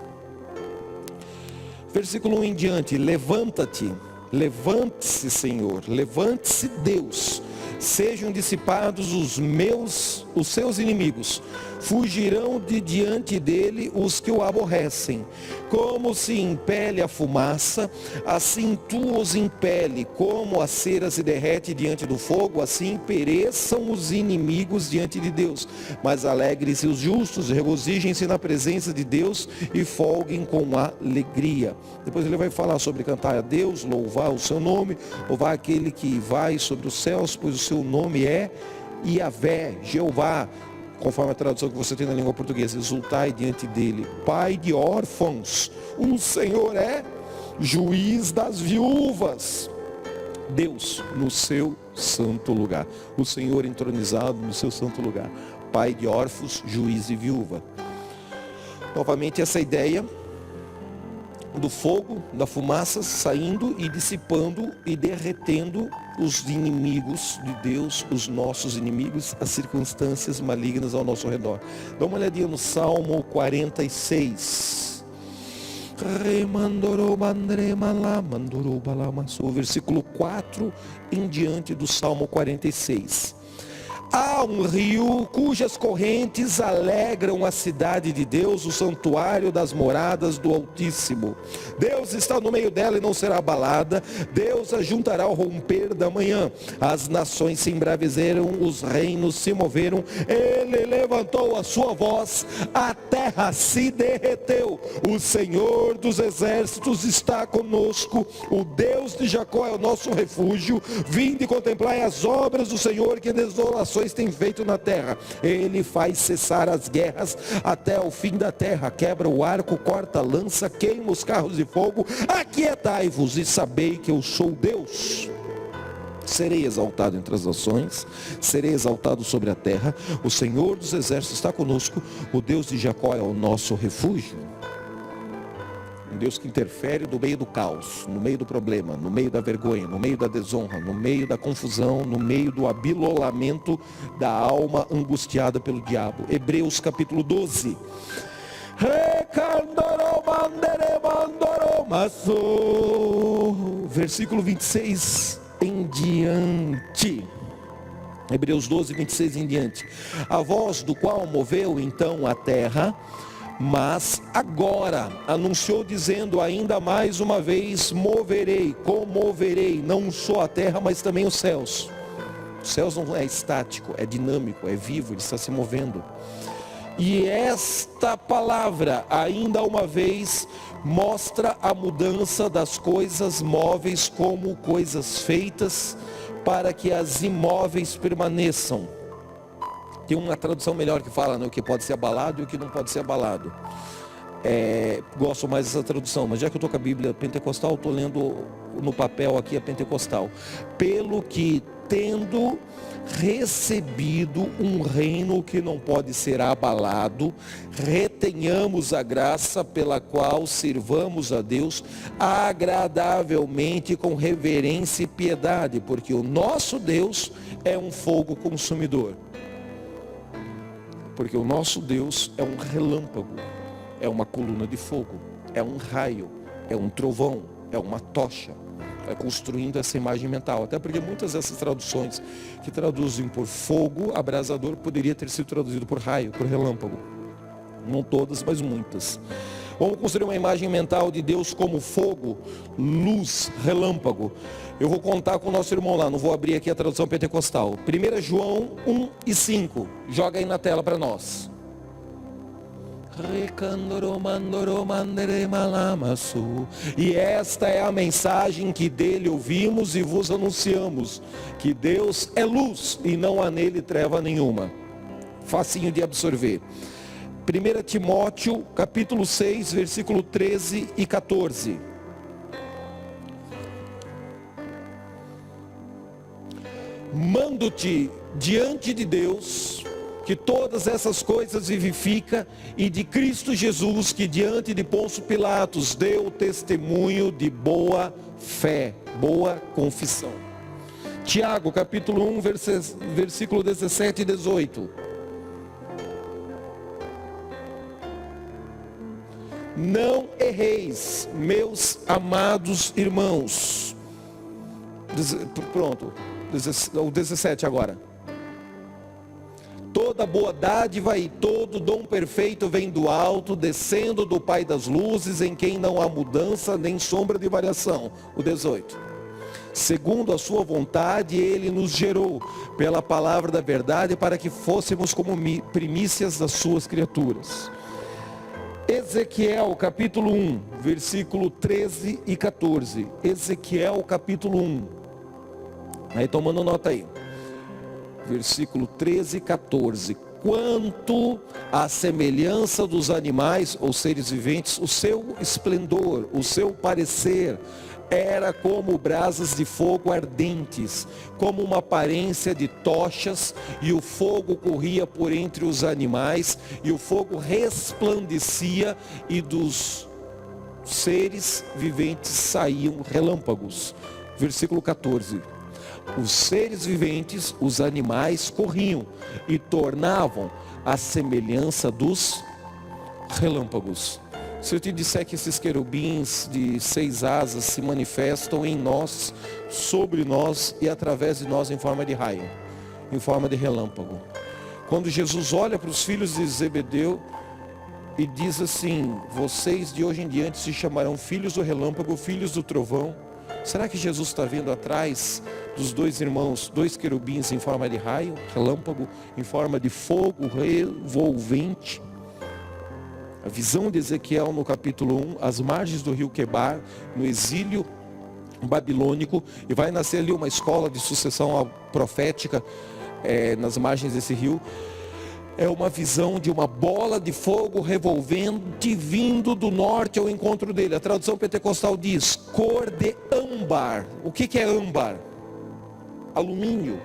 Versículo 1 em diante, levanta-te, levante-se Senhor, levante-se Deus, sejam dissipados os seus inimigos, fugirão de diante dele os que o aborrecem. Como se impele a fumaça, assim tu os impele, como a cera se derrete diante do fogo, assim pereçam os inimigos diante de Deus. Mas alegre-se os justos, regozijem-se na presença de Deus e folguem com alegria. Depois ele vai falar sobre cantar a Deus, louvar o seu nome, louvar aquele que vai sobre os céus, pois o seu nome é Yahvé, Jeová. Conforme a tradução que você tem na língua portuguesa, exultai diante dele, Pai de órfãos, o Senhor é juiz das viúvas. Deus no seu santo lugar, o Senhor entronizado no seu santo lugar, Pai de órfãos, juiz e viúva. Novamente essa ideia do fogo, da fumaça saindo e dissipando e derretendo os inimigos de Deus, os nossos inimigos, as circunstâncias malignas ao nosso redor. Dá uma olhadinha no Salmo 46. Versículo 4 em diante do Salmo 46. Há um rio cujas correntes alegram a cidade de Deus, o santuário das moradas do Altíssimo. Deus está no meio dela e não será abalada. Deus a juntará ao romper da manhã. As nações se embraveceram, os reinos se moveram. Ele levantou a sua voz, a terra se derreteu. O Senhor dos exércitos está conosco. O Deus de Jacó é o nosso refúgio. Vinde contemplai as obras do Senhor, que desolações tem feito na terra. Ele faz cessar as guerras até o fim da terra, quebra o arco, corta a lança, queima os carros de fogo. Aquietai-vos e sabei que eu sou Deus. Serei exaltado entre as nações, serei exaltado sobre a terra. O Senhor dos exércitos está conosco. O Deus de Jacó é o nosso refúgio. Um Deus que interfere no meio do caos, no meio do problema, no meio da vergonha, no meio da desonra, no meio da confusão, no meio do abilolamento da alma angustiada pelo diabo. Hebreus capítulo 12. Versículo 26 em diante. Hebreus 12, 26 em diante. A voz do qual moveu então a terra, mas agora anunciou dizendo: ainda mais uma vez moverei, comoverei, não só a terra, mas também os céus. Os céus não é estático, é dinâmico, é vivo, ele está se movendo. E esta palavra, ainda uma vez, mostra a mudança das coisas móveis como coisas feitas, para que as imóveis permaneçam. Tem uma tradução melhor que fala, né, o que pode ser abalado e o que não pode ser abalado. Gosto mais dessa tradução, mas já que eu estou com a Bíblia pentecostal, estou lendo no papel aqui a pentecostal. Pelo que, tendo recebido um reino que não pode ser abalado, retenhamos a graça pela qual sirvamos a Deus agradavelmente, com reverência e piedade, porque o nosso Deus é um fogo consumidor. Porque o nosso Deus é um relâmpago, é uma coluna de fogo, é um raio, é um trovão, é uma tocha. Vai construindo essa imagem mental. Até porque muitas dessas traduções que traduzem por fogo abrasador poderia ter sido traduzido por raio, por relâmpago. Não todas, mas muitas. Vamos construir uma imagem mental de Deus como fogo, luz, relâmpago. Eu vou contar com o nosso irmão lá, não vou abrir aqui a tradução pentecostal. 1 João 1 e 5. Joga aí na tela para nós. E esta é a mensagem que dele ouvimos e vos anunciamos, que Deus é luz e não há nele treva nenhuma. Facinho de absorver. 1 Timóteo capítulo 6, versículo 13 e 14. Mando-te diante de Deus, que todas essas coisas vivifica, e de Cristo Jesus, que diante de Pôncio Pilatos deu testemunho de boa fé, boa confissão. Tiago capítulo 1, versículo 17 e 18. Não erreis, meus amados irmãos. Pronto, o 17 agora. Toda boa dádiva e todo dom perfeito vem do alto, descendo do Pai das luzes, em quem não há mudança nem sombra de variação. O 18. Segundo a sua vontade, ele nos gerou pela palavra da verdade, para que fôssemos como primícias das suas criaturas. Ezequiel capítulo 1, versículo 13 e 14. Ezequiel capítulo 1. Aí tomando nota aí. Versículo 13 e 14. Quanto à semelhança dos animais ou seres viventes, o seu esplendor, o seu parecer era como brasas de fogo ardentes, como uma aparência de tochas, e o fogo corria por entre os animais, e o fogo resplandecia, e dos seres viventes saíam relâmpagos. Versículo 14. Os seres viventes, os animais, corriam e tornavam a semelhança dos relâmpagos. Se eu te disser que esses querubins de 6 asas se manifestam em nós, sobre nós e através de nós em forma de raio. em forma de relâmpago. Quando Jesus olha para os filhos de Zebedeu e diz assim: vocês de hoje em diante se chamarão filhos do relâmpago, filhos do trovão. Será que Jesus está vendo atrás dos dois irmãos, dois querubins em forma de raio, relâmpago, em forma de fogo revolvente? A visão de Ezequiel no capítulo 1, às margens do rio Quebar, no exílio babilônico, e vai nascer ali uma escola de sucessão profética nas margens desse rio. É uma visão de uma bola de fogo revolvente vindo do norte ao encontro dele. A tradução pentecostal diz cor de âmbar. O que é âmbar? Alumínio,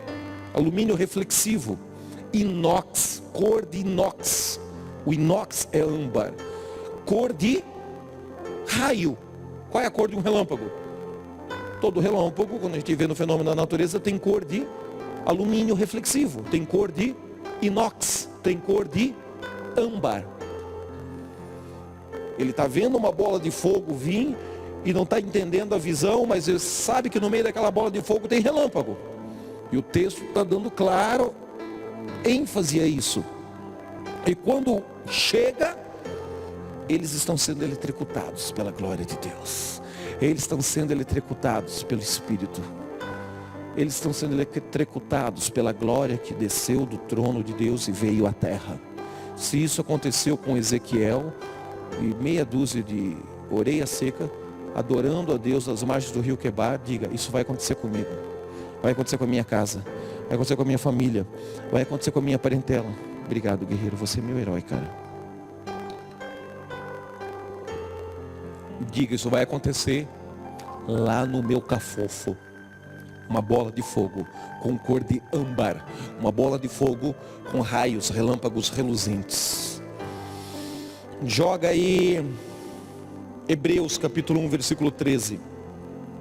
alumínio reflexivo. Inox, cor de inox. O inox é âmbar. Cor de raio. Qual é a cor de um relâmpago? Todo relâmpago, quando a gente vê no fenômeno da natureza, tem cor de alumínio reflexivo, tem cor de inox, tem cor de âmbar. Ele está vendo uma bola de fogo vir e não está entendendo a visão, mas ele sabe que no meio daquela bola de fogo tem relâmpago. E o texto está dando claro ênfase a isso. E quando chega, eles estão sendo eletrocutados pela glória de Deus. Eles estão sendo eletrocutados pelo Espírito. Eles estão sendo eletrocutados pela glória que desceu do trono de Deus e veio à terra. Se isso aconteceu com Ezequiel e meia dúzia de orelha seca, adorando a Deus às margens do rio Quebar, diga: isso vai acontecer comigo. Vai acontecer com a minha casa. Vai acontecer com a minha família. Vai acontecer com a minha parentela. Obrigado, guerreiro. Você é meu herói, cara. Diga: isso vai acontecer lá no meu cafofo. Uma bola de fogo com cor de âmbar. Uma bola de fogo com raios, relâmpagos reluzentes. Joga aí Hebreus capítulo 1, versículo 13.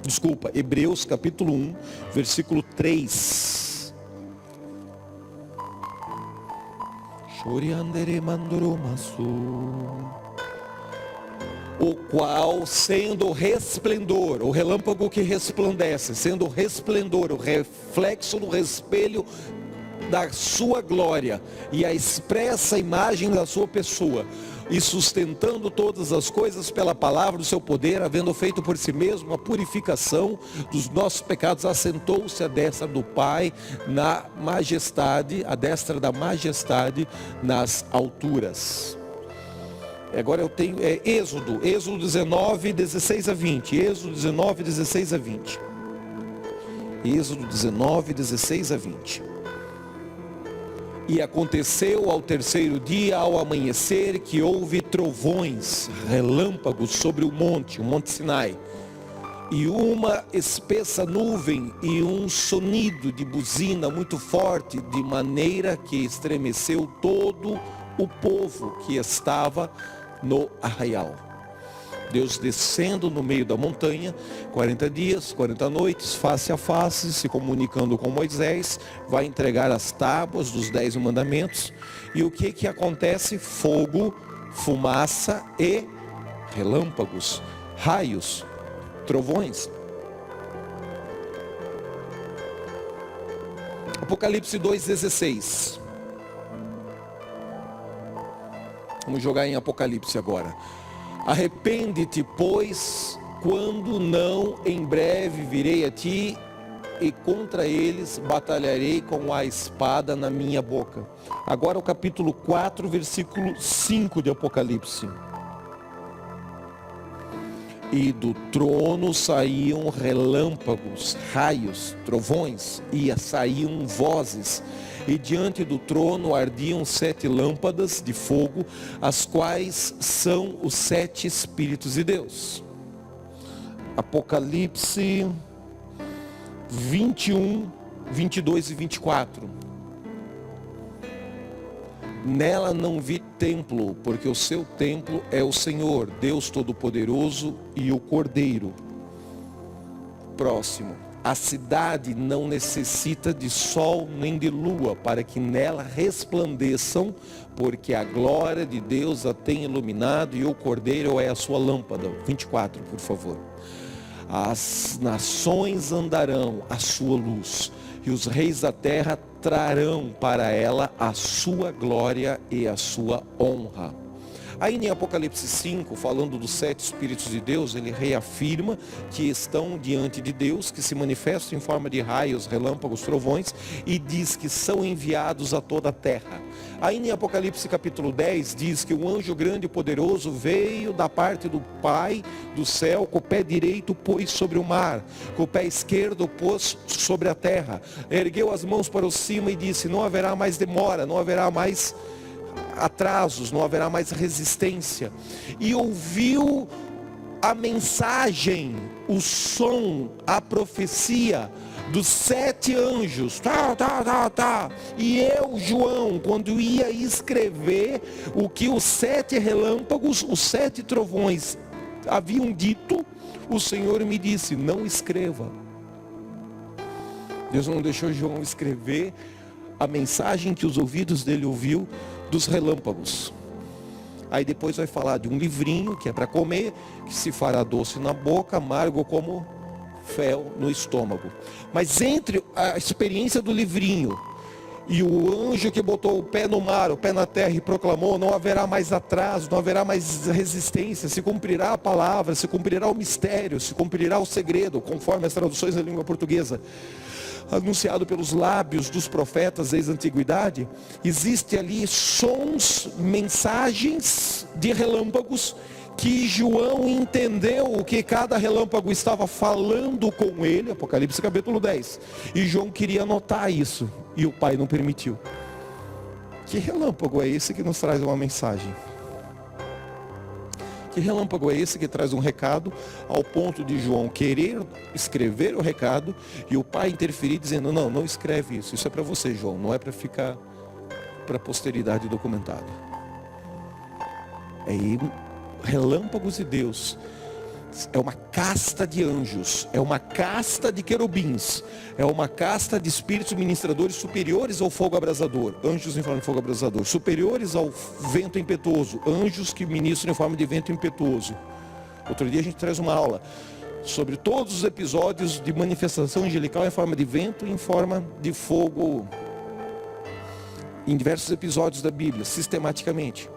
Desculpa, Hebreus capítulo 1, versículo 3. O qual, sendo o resplendor, o relâmpago que resplandece, sendo o resplendor, o reflexo do espelho da sua glória e a expressa imagem da sua pessoa, e sustentando todas as coisas pela palavra do seu poder, havendo feito por si mesmo a purificação dos nossos pecados, assentou-se à destra do Pai na majestade, à destra da majestade nas alturas. Agora eu tenho Êxodo 19, 16 a 20. Êxodo 19, 16 a 20. Êxodo 19, 16 a 20. E aconteceu ao terceiro dia, ao amanhecer, que houve trovões, relâmpagos sobre o monte Sinai, e uma espessa nuvem e um sonido de buzina muito forte, de maneira que estremeceu todo o povo que estava no arraial. Deus descendo no meio da montanha, 40 dias, 40 noites, face a face, se comunicando com Moisés, vai entregar as tábuas dos 10 mandamentos. E o que acontece? Fogo, fumaça e relâmpagos, raios, trovões. Apocalipse 2,16. Vamos jogar em Apocalipse agora. Arrepende-te, pois, quando não, em breve virei a ti, e contra eles batalharei com a espada na minha boca. Agora o capítulo 4, versículo 5 de Apocalipse. E do trono saíam relâmpagos, raios, trovões, e saíam vozes. E diante do trono ardiam 7 lâmpadas de fogo, as quais são os 7 Espíritos de Deus. Apocalipse 21, 22 e 24. Nela não vi templo, porque o seu templo é o Senhor, Deus Todo-Poderoso e o Cordeiro. Próximo. A cidade não necessita de sol nem de lua, para que nela resplandeçam, porque a glória de Deus a tem iluminado e o Cordeiro é a sua lâmpada. 24, por favor. As nações andarão à sua luz, e os reis da terra trarão para ela a sua glória e a sua honra. Aí em Apocalipse 5, falando dos 7 Espíritos de Deus, ele reafirma que estão diante de Deus, que se manifestam em forma de raios, relâmpagos, trovões, e diz que são enviados a toda a terra. Aí em Apocalipse capítulo 10, diz que o anjo grande e poderoso veio da parte do Pai do céu, com o pé direito pôs sobre o mar, com o pé esquerdo pôs sobre a terra, ergueu as mãos para o cima e disse: não haverá mais demora, não haverá mais atrasos, não haverá mais resistência. E ouviu a mensagem, o som, a profecia dos 7 anjos. E eu, João, quando ia escrever o que os 7 relâmpagos, os 7 trovões haviam dito, o Senhor me disse: não escreva. Deus não deixou João escrever a mensagem que os ouvidos dele ouviu dos relâmpagos. Aí depois vai falar de um livrinho que é para comer, que se fará doce na boca, amargo como fel no estômago. Mas entre a experiência do livrinho e o anjo que botou o pé no mar, o pé na terra e proclamou: não haverá mais atraso, não haverá mais resistência, se cumprirá a palavra, se cumprirá o mistério, se cumprirá o segredo, conforme as traduções da língua portuguesa, anunciado pelos lábios dos profetas desde a antiguidade. Existe ali sons, mensagens de relâmpagos, que João entendeu o que cada relâmpago estava falando com ele, Apocalipse capítulo 10, e João queria anotar isso, e o Pai não permitiu. Que relâmpago é esse que nos traz uma mensagem? Que relâmpago é esse que traz um recado, ao ponto de João querer escrever o recado e o Pai interferir dizendo: não, não escreve isso, isso é para você, João, não é para ficar para a posteridade documentada. Aí, relâmpagos de Deus é uma casta de anjos, é uma casta de querubins, é uma casta de espíritos ministradores superiores ao fogo abrasador, anjos em forma de fogo abrasador, superiores ao vento impetuoso, anjos que ministram em forma de vento impetuoso. Outro dia a gente traz uma aula sobre todos os episódios de manifestação angelical em forma de vento e em forma de fogo, em diversos episódios da Bíblia, sistematicamente.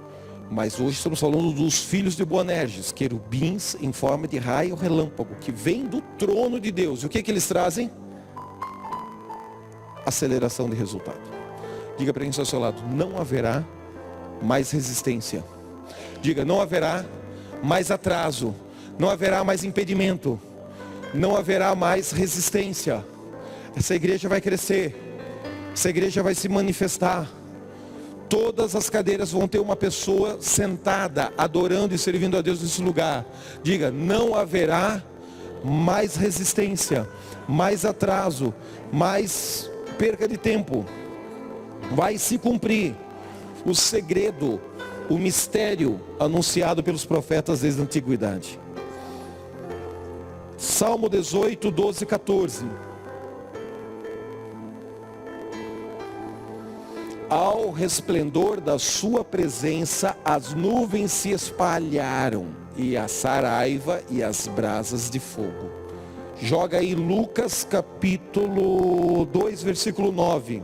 Mas hoje estamos falando dos filhos de Boanerges, querubins em forma de raio relâmpago, que vem do trono de Deus. E o que eles trazem? Aceleração de resultado. Diga para quem está ao seu lado: não haverá mais resistência. Diga: não haverá mais atraso, não haverá mais impedimento, não haverá mais resistência. Essa igreja vai crescer, essa igreja vai se manifestar. Todas as cadeiras vão ter uma pessoa sentada, adorando e servindo a Deus nesse lugar. Diga: não haverá mais resistência, mais atraso, mais perca de tempo. Vai se cumprir o segredo, o mistério anunciado pelos profetas desde a antiguidade. Salmo 18, 12 e 14. Ao resplendor da sua presença, as nuvens se espalharam, e a saraiva e as brasas de fogo. Joga aí Lucas capítulo 2, versículo 9.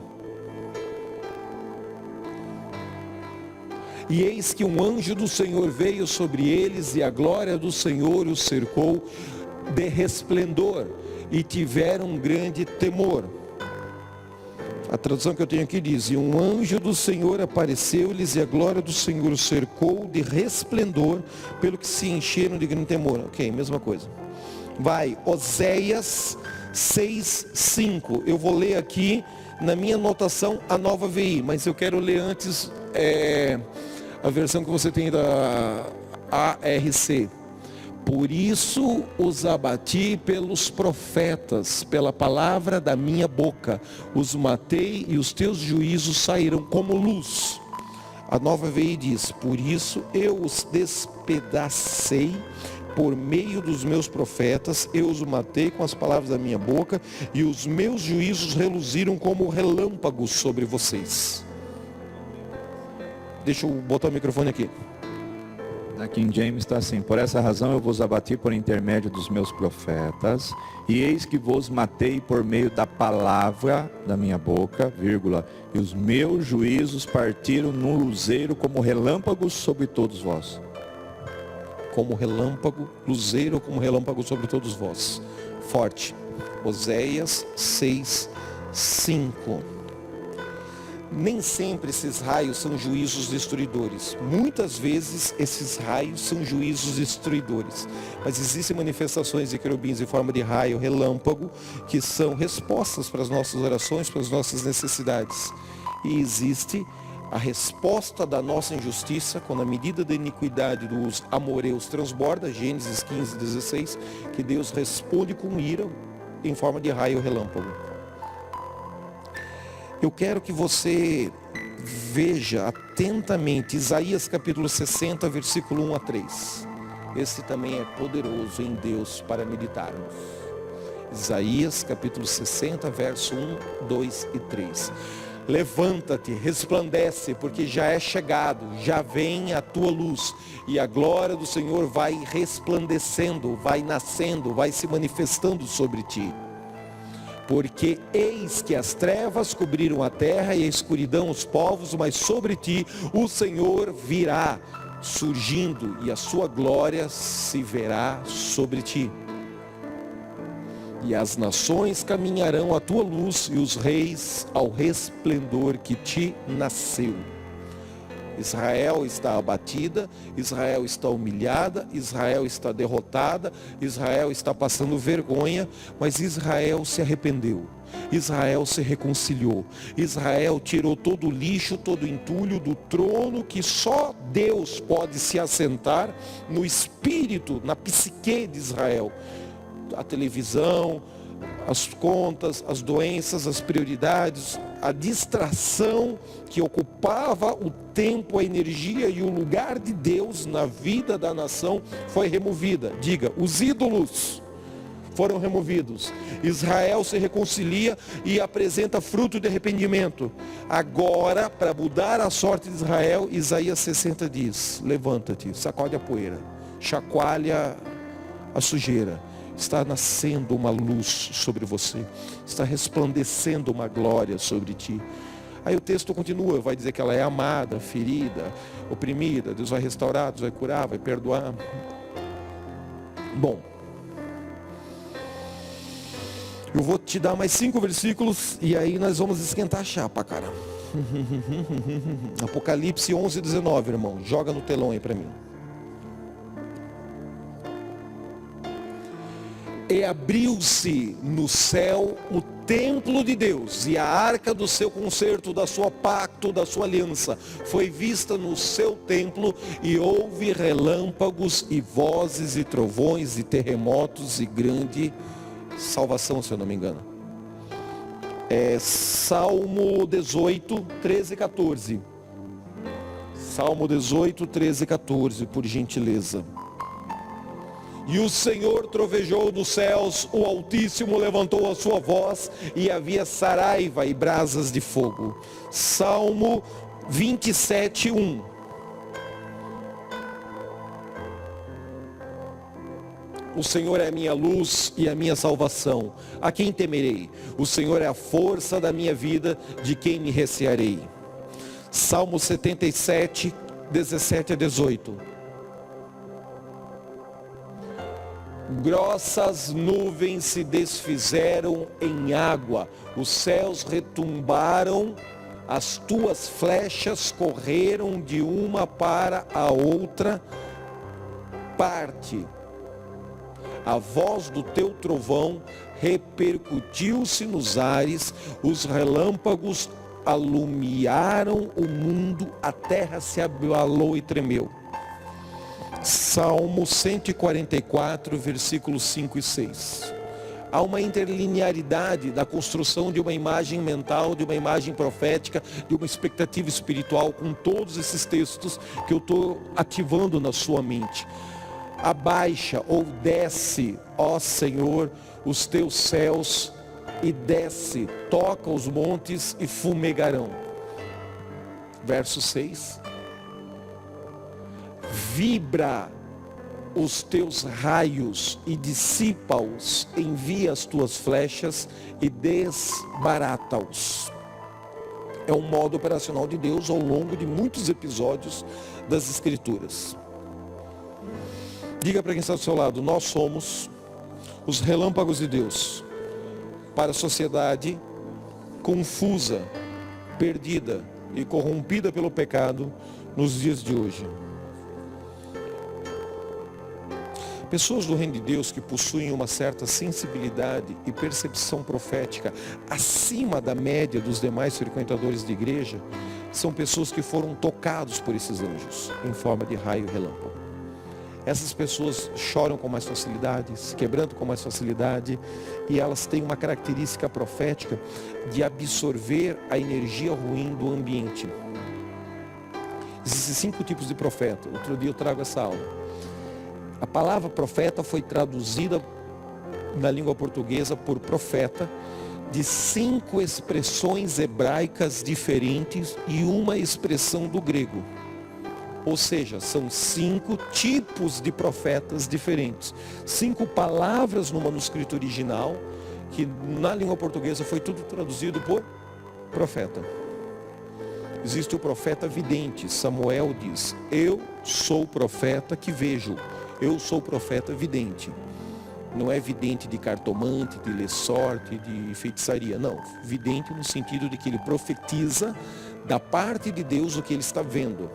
E eis que um anjo do Senhor veio sobre eles, e a glória do Senhor os cercou de resplendor, e tiveram um grande temor. A tradução que eu tenho aqui diz: e um anjo do Senhor apareceu-lhes, e a glória do Senhor os cercou de resplendor, pelo que se encheram de grande temor. Ok, mesma coisa. Vai, Oséias 6:5. Eu vou ler aqui na minha anotação a Nova VI, mas eu quero ler antes a versão que você tem da ARC. Por isso os abati pelos profetas, pela palavra da minha boca, os matei, e os teus juízos saíram como luz. A Nova VI diz: por isso eu os despedacei por meio dos meus profetas, eu os matei com as palavras da minha boca, e os meus juízos reluziram como relâmpagos sobre vocês. Deixa eu botar o microfone aqui. Na King James está assim: por essa razão eu vos abati por intermédio dos meus profetas, e eis que vos matei por meio da palavra da minha boca, vírgula, e os meus juízos partiram no luzeiro como relâmpagos sobre todos vós. Como relâmpago, luzeiro como relâmpago sobre todos vós. Forte. Oséias 6, 5. Nem sempre esses raios são juízos destruidores. Muitas vezes esses raios são juízos destruidores. Mas existem manifestações de querubins em forma de raio, relâmpago, que são respostas para as nossas orações, para as nossas necessidades. E existe a resposta da nossa injustiça, quando a medida da iniquidade dos amoreus transborda, Gênesis 15, 16, que Deus responde com ira em forma de raio relâmpago. Eu quero que você veja atentamente Isaías capítulo 60, versículo 1 a 3. Esse também é poderoso em Deus para meditarmos. Isaías capítulo 60, verso 1, 2 e 3. Levanta-te, resplandece, porque já é chegado, já vem a tua luz, e a glória do Senhor vai resplandecendo, vai nascendo, vai se manifestando sobre ti. Porque eis que as trevas cobriram a terra e a escuridão os povos, mas sobre ti o Senhor virá surgindo, e a sua glória se verá sobre ti. E as nações caminharão à tua luz, e os reis ao resplendor que te nasceu. Israel está abatida, Israel está humilhada, Israel está derrotada, Israel está passando vergonha, mas Israel se arrependeu, Israel se reconciliou, Israel tirou todo o lixo, todo o entulho do trono que só Deus pode se assentar no espírito, na psique de Israel. A televisão, as contas, as doenças, as prioridades, a distração que ocupava o tempo, a energia e o lugar de Deus na vida da nação foi removida. Diga, os ídolos foram removidos. Israel se reconcilia e apresenta fruto de arrependimento. Agora, para mudar a sorte de Israel, Isaías 60 diz: levanta-te, sacode a poeira, chacoalha a sujeira. Está nascendo uma luz sobre você, está resplandecendo uma glória sobre ti. Aí o texto continua, vai dizer que ela é amada, ferida, oprimida. Deus vai restaurar, Deus vai curar, vai perdoar. Bom, eu vou te dar mais 5 versículos e aí nós vamos esquentar a chapa, cara. Apocalipse 11, 19, irmão, joga no telão aí para mim. E abriu-se no céu o templo de Deus, e a arca do seu concerto, da sua pacto, da sua aliança, foi vista no seu templo, e houve relâmpagos, e vozes, e trovões, e terremotos, e grande salvação, se eu não me engano. Salmo 18, 13 e 14. Salmo 18, 13 e 14, por gentileza. E o Senhor trovejou dos céus, o Altíssimo levantou a sua voz, e havia saraiva e brasas de fogo. Salmo 27, 1. O Senhor é a minha luz e a minha salvação. A quem temerei? O Senhor é a força da minha vida, de quem me recearei? Salmo 77, 17 a 18. Grossas nuvens se desfizeram em água, os céus retumbaram, as tuas flechas correram de uma para a outra parte. A voz do teu trovão repercutiu-se nos ares, os relâmpagos alumiaram o mundo, a terra se abalou e tremeu. Salmo 144, versículos 5 e 6. Há uma interlinearidade da construção de uma imagem mental, de uma imagem profética, de uma expectativa espiritual com todos esses textos que eu estou ativando na sua mente. Abaixa ou desce, ó Senhor, os teus céus, e desce, toca os montes e fumegarão. Verso 6. vibra os teus raios e dissipa-os, envia as tuas flechas e desbarata-os. É um modo operacional de Deus ao longo de muitos episódios das Escrituras. Diga para quem está do seu lado: nós somos os relâmpagos de Deus para a sociedade confusa, perdida e corrompida pelo pecado nos dias de hoje. Pessoas do reino de Deus que possuem uma certa sensibilidade e percepção profética acima da média dos demais frequentadores de igreja, são pessoas que foram tocados por esses anjos em forma de raio e relâmpago. Essas pessoas choram com mais facilidade, se quebrantam com mais facilidade, e elas têm uma característica profética de absorver a energia ruim do ambiente. Existem 5 tipos de profeta. Outro dia eu trago essa aula. A palavra profeta foi traduzida na língua portuguesa por profeta de 5 expressões hebraicas diferentes e uma expressão do grego. Ou seja, são 5 tipos de profetas diferentes. 5 palavras no manuscrito original, que na língua portuguesa foi tudo traduzido por profeta. Existe o profeta vidente. Samuel diz: eu sou o profeta que vejo. Eu sou o profeta vidente. Não é vidente de cartomante, de ler sorte, de feitiçaria. Não, vidente no sentido de que ele profetiza da parte de Deus o que ele está vendo.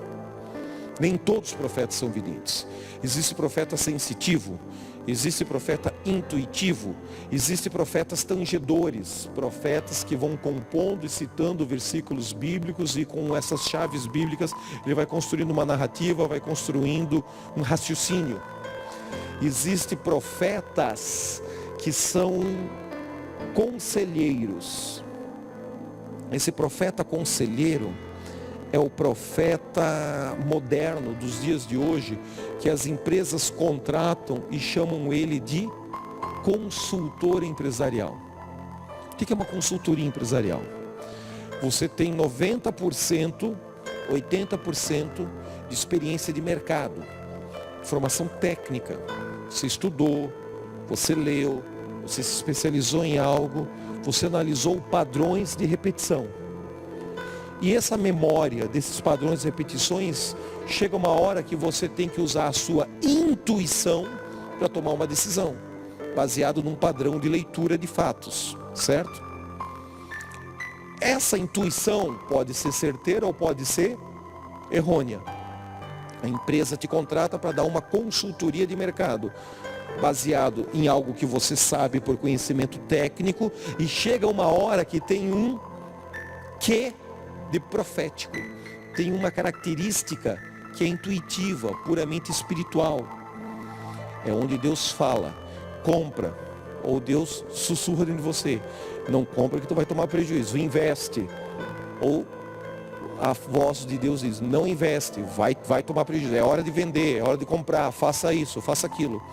Nem todos os profetas são videntes. Existe profeta sensitivo, existe profeta intuitivo, existe profetas tangedores, profetas que vão compondo e citando versículos bíblicos, e com essas chaves bíblicas ele vai construindo uma narrativa, vai construindo um raciocínio. Existem profetas que são conselheiros. Esse profeta conselheiro é o profeta moderno dos dias de hoje, que as empresas contratam e chamam ele de consultor empresarial. O que é uma consultoria empresarial? Você tem 90%, 80% de experiência de mercado, formação técnica. Você estudou, você leu, você se especializou em algo, você analisou padrões de repetição. E essa memória desses padrões de repetições, chega uma hora que você tem que usar a sua intuição para tomar uma decisão, baseado num padrão de leitura de fatos, certo? Essa intuição pode ser certeira ou pode ser errônea. A empresa te contrata para dar uma consultoria de mercado, baseado em algo que você sabe por conhecimento técnico, e chega uma hora que tem um quê de profético, tem uma característica que é intuitiva, puramente espiritual. É onde Deus fala: compra, ou Deus sussurra dentro de você: não compra que tu vai tomar prejuízo, investe. Ou a voz de Deus diz: não investe, vai tomar prejuízo, é hora de vender, é hora de comprar, faça isso, faça aquilo.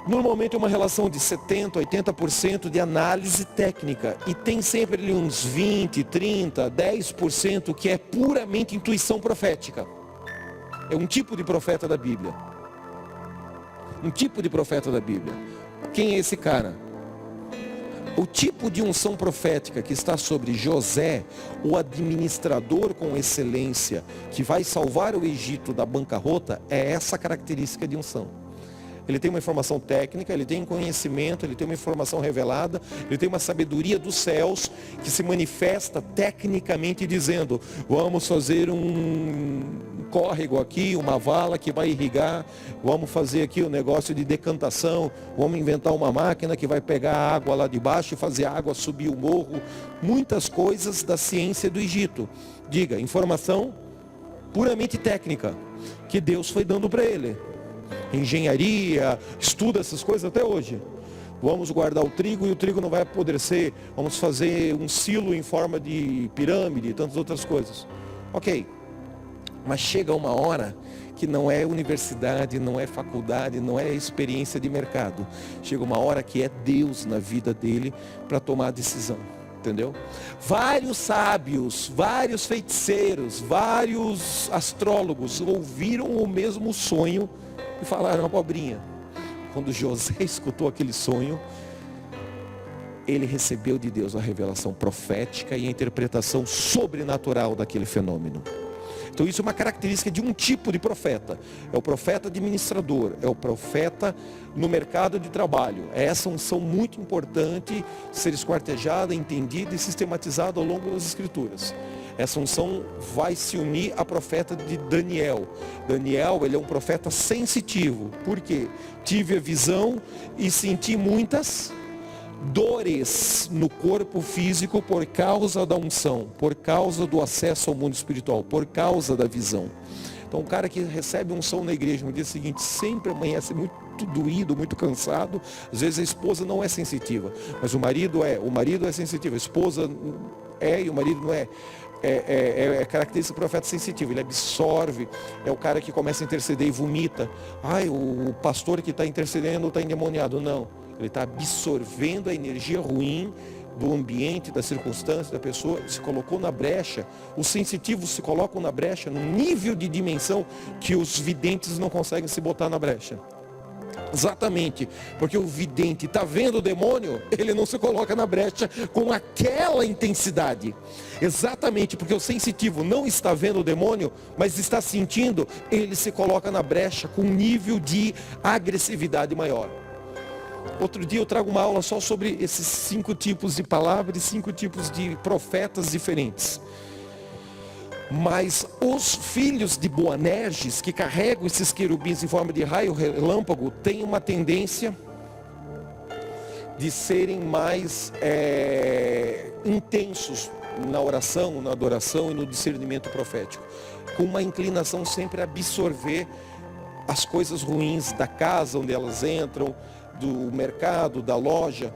Normalmente é uma relação de 70%, 80% de análise técnica, e tem sempre ali uns 20%, 30%, 10% que é puramente intuição profética. É um tipo de profeta da Bíblia. Um tipo de profeta da Bíblia. Quem é esse cara? O tipo de unção profética que está sobre José, o administrador com excelência, que vai salvar o Egito da bancarrota, é essa característica de unção. Ele tem uma informação técnica, ele tem conhecimento, ele tem uma informação revelada, ele tem uma sabedoria dos céus que se manifesta tecnicamente dizendo: vamos fazer um córrego aqui, uma vala que vai irrigar, vamos fazer aqui o negócio de decantação, vamos inventar uma máquina que vai pegar a água lá de baixo e fazer a água subir o morro. Muitas coisas da ciência do Egito. Diga, informação puramente técnica que Deus foi dando para ele. Engenharia, estuda essas coisas até hoje. Vamos guardar o trigo e o trigo não vai apodrecer. Vamos fazer um silo em forma de pirâmide e tantas outras coisas. Ok, mas chega uma hora que não é universidade, não é faculdade, não é experiência de mercado. Chega uma hora que é Deus na vida dele para tomar a decisão. entendeu? Vários sábios, vários feiticeiros, vários astrólogos ouviram o mesmo sonho e falaram: abobrinha. Quando José escutou aquele sonho, ele recebeu de Deus a revelação profética e a interpretação sobrenatural daquele fenômeno. Então isso é uma característica de um tipo de profeta. É o profeta administrador, é o profeta no mercado de trabalho. É essa unção muito importante ser esquartejada, entendida e sistematizada ao longo das Escrituras. Essa unção vai se unir à profeta de Daniel. Daniel, ele é um profeta sensitivo. Por quê? Tive a visão e senti muitas dores no corpo físico por causa da unção, por causa do acesso ao mundo espiritual, por causa da visão. Então, o cara que recebe unção na igreja no dia seguinte sempre amanhece muito doído, muito cansado. Às vezes a esposa não é sensitiva, mas o marido é sensitivo, a esposa é e o marido não é. É característica do profeta sensitivo, ele absorve, é o cara que começa a interceder e vomita. O pastor que está intercedendo está endemoniado. Não, ele está absorvendo a energia ruim do ambiente, da circunstância, da pessoa, se colocou na brecha. Os sensitivos se colocam na brecha num nível de dimensão que os videntes não conseguem se botar na brecha. Exatamente, porque o vidente está vendo o demônio, ele não se coloca na brecha com aquela intensidade. Exatamente, porque o sensitivo não está vendo o demônio, mas está sentindo, ele se coloca na brecha com um nível de agressividade maior. Outro dia eu trago uma aula só sobre esses 5 tipos de palavras e 5 tipos de profetas diferentes. Mas os filhos de Boanerges, que carregam esses querubins em forma de raio relâmpago, têm uma tendência de serem mais intensos na oração, na adoração e no discernimento profético, com uma inclinação sempre a absorver as coisas ruins da casa onde elas entram, do mercado, da loja.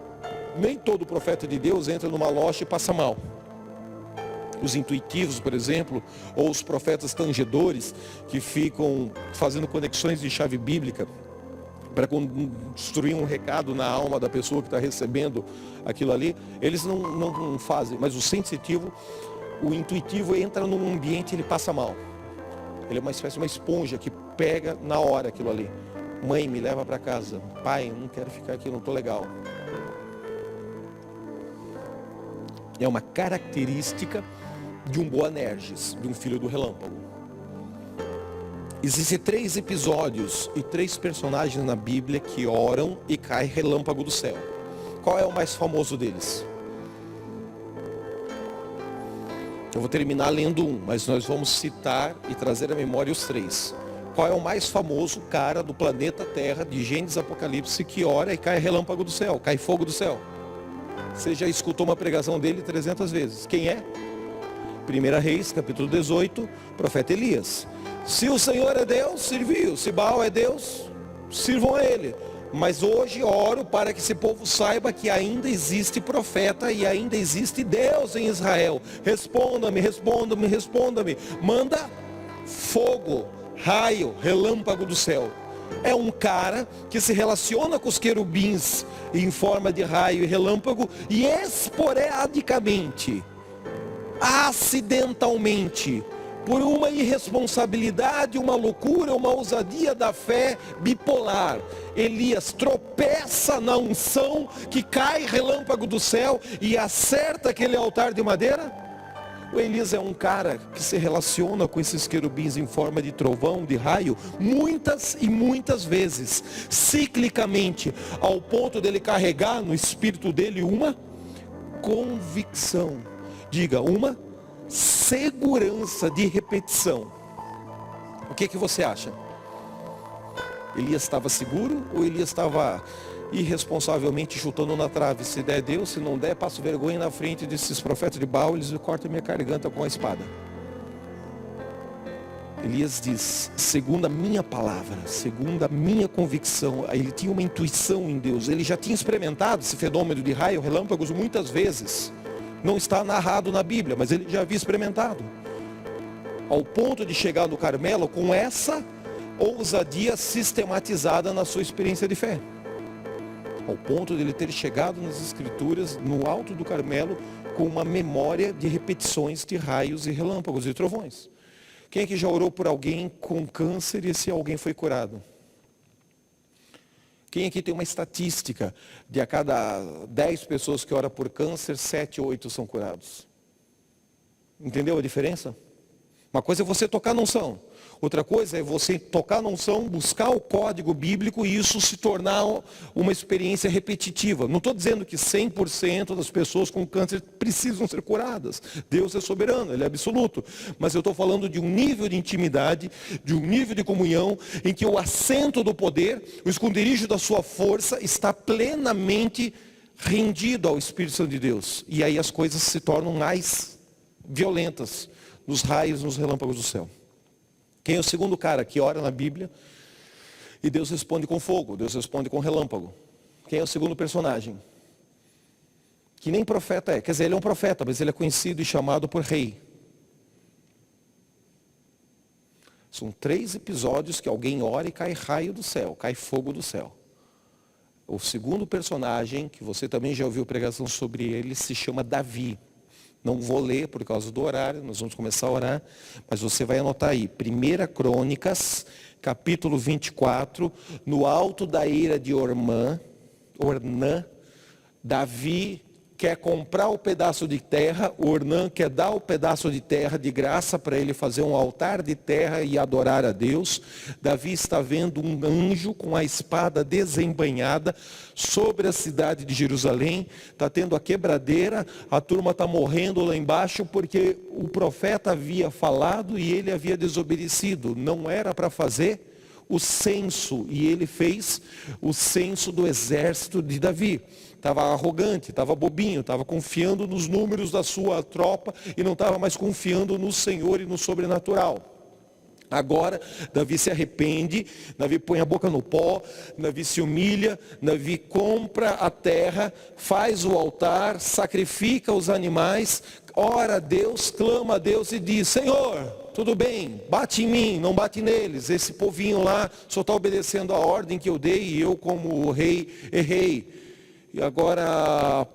Nem todo profeta de Deus entra numa loja e passa mal. Os intuitivos, por exemplo, ou os profetas tangedores, que ficam fazendo conexões de chave bíblica para construir um recado na alma da pessoa que está recebendo aquilo ali, eles não fazem. Mas o sensitivo, o intuitivo entra num ambiente e ele passa mal. Ele é uma espécie de uma esponja que pega na hora aquilo ali. Mãe, me leva para casa. Pai, não quero ficar aqui, não estou legal. É uma característica de um Boanerges, de um filho do relâmpago. Existem 3 episódios e 3 personagens na Bíblia que oram e cai relâmpago do céu. Qual é o mais famoso deles? Eu vou terminar lendo um, mas nós vamos citar e trazer à memória os 3. Qual é o mais famoso cara do planeta Terra, de Gênesis Apocalipse, que ora e cai relâmpago do céu, cai fogo do céu? Você já escutou uma pregação dele 300 vezes. Quem é? 1 Reis, capítulo 18, profeta Elias. Se o Senhor é Deus, serviu. Se Baal é Deus, sirvam a ele. Mas hoje oro para que esse povo saiba que ainda existe profeta e ainda existe Deus em Israel. Responda-me, responda-me, responda-me. Manda fogo, raio, relâmpago do céu. É um cara que se relaciona com os querubins em forma de raio e relâmpago e esporadicamente, acidentalmente, por uma irresponsabilidade, uma loucura, uma ousadia da fé bipolar, Elias tropeça na unção que cai relâmpago do céu e acerta aquele altar de madeira. O Elias é um cara que se relaciona com esses querubins em forma de trovão, de raio, muitas e muitas vezes, ciclicamente, ao ponto dele carregar no espírito dele uma convicção. Diga, uma segurança de repetição. O que você acha? Elias estava seguro ou Elias estava irresponsavelmente chutando na trave? Se der, Deus; se não der, passo vergonha na frente desses profetas de Baal, eles cortam minha garganta com a espada. Elias diz, segundo a minha palavra, segundo a minha convicção. Ele tinha uma intuição em Deus, ele já tinha experimentado esse fenômeno de raio, relâmpagos muitas vezes. Não está narrado na Bíblia, mas ele já havia experimentado, ao ponto de chegar no Carmelo com essa ousadia sistematizada na sua experiência de fé, ao ponto de ele ter chegado nas Escrituras, no alto do Carmelo, com uma memória de repetições de raios e relâmpagos e trovões. Quem é que já orou por alguém com câncer e esse alguém foi curado? Quem aqui tem uma estatística de a cada 10 pessoas que oram por câncer, 7 ou 8 são curados? Entendeu a diferença? Uma coisa é você tocar na unção. Outra coisa é você tocar na unção, buscar o código bíblico e isso se tornar uma experiência repetitiva. Não estou dizendo que 100% das pessoas com câncer precisam ser curadas. Deus é soberano, Ele é absoluto. Mas eu estou falando de um nível de intimidade, de um nível de comunhão, em que o assento do poder, o esconderijo da sua força está plenamente rendido ao Espírito Santo de Deus. E aí as coisas se tornam mais violentas, nos raios, nos relâmpagos do céu. Quem é o segundo cara que ora na Bíblia e Deus responde com fogo, Deus responde com relâmpago? Quem é o segundo personagem? Que nem profeta é, quer dizer, ele é um profeta, mas ele é conhecido e chamado por rei. São 3 episódios que alguém ora e cai raio do céu, cai fogo do céu. O segundo personagem, que você também já ouviu pregação sobre ele, se chama Davi. Não vou ler por causa do horário, nós vamos começar a orar, mas você vai anotar aí, 1 Crônicas, capítulo 24, no alto da ira de Ornã, Davi quer comprar o pedaço de terra, Ornã quer dar o pedaço de terra de graça para ele fazer um altar de terra e adorar a Deus. Davi está vendo um anjo com a espada desembainhada sobre a cidade de Jerusalém, está tendo a quebradeira, a turma está morrendo lá embaixo porque o profeta havia falado e ele havia desobedecido, não era para fazer o censo, e ele fez o censo do exército de Davi. Estava arrogante, estava bobinho, estava confiando nos números da sua tropa e não estava mais confiando no Senhor e no sobrenatural. Agora, Davi se arrepende, Davi põe a boca no pó, Davi se humilha, Davi compra a terra, faz o altar, sacrifica os animais, ora a Deus, clama a Deus e diz: Senhor, tudo bem, bate em mim, não bate neles, esse povinho lá só está obedecendo a ordem que eu dei e eu como rei errei. E agora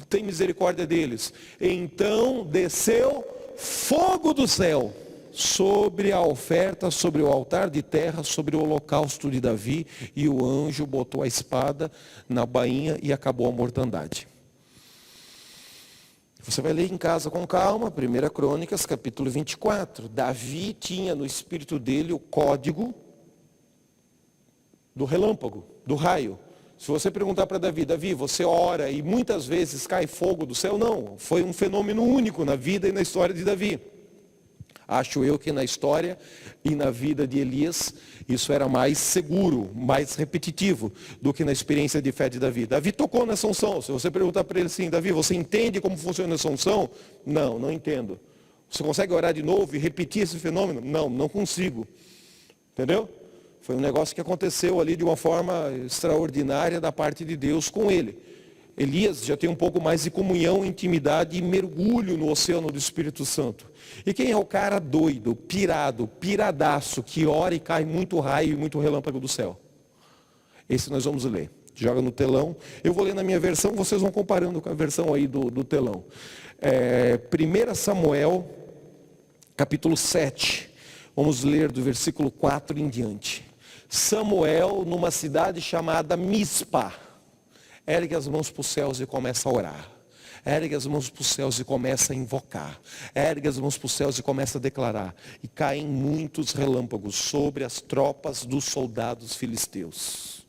tem misericórdia deles. Então desceu fogo do céu sobre a oferta, sobre o altar de terra, sobre o holocausto de Davi, e o anjo botou a espada na bainha e acabou a mortandade. Você vai ler em casa com calma, 1 Crônicas, capítulo 24. Davi tinha no espírito dele o código do relâmpago, do raio. Se você perguntar para Davi, Davi, você ora e muitas vezes cai fogo do céu? Não, foi um fenômeno único na vida e na história de Davi. Acho eu que na história e na vida de Elias, isso era mais seguro, mais repetitivo do que na experiência de fé de Davi. Davi tocou nessa unção. Se você perguntar para ele assim, Davi, você entende como funciona essa unção? Não, não entendo. Você consegue orar de novo e repetir esse fenômeno? Não, não consigo. Entendeu? Foi um negócio que aconteceu ali de uma forma extraordinária da parte de Deus com ele. Elias já tem um pouco mais de comunhão, intimidade e mergulho no oceano do Espírito Santo. E quem é o cara doido, pirado, piradaço, que ora e cai muito raio e muito relâmpago do céu? Esse nós vamos ler. Joga no telão. Eu vou ler na minha versão, vocês vão comparando com a versão aí do telão. 1 Samuel, capítulo 7. Vamos ler do versículo 4 em diante. Samuel, numa cidade chamada Mispa, ergue as mãos para os céus e começa a orar. Ergue as mãos para os céus e começa a invocar. Ergue as mãos para os céus e começa a declarar. E caem muitos relâmpagos sobre as tropas dos soldados filisteus.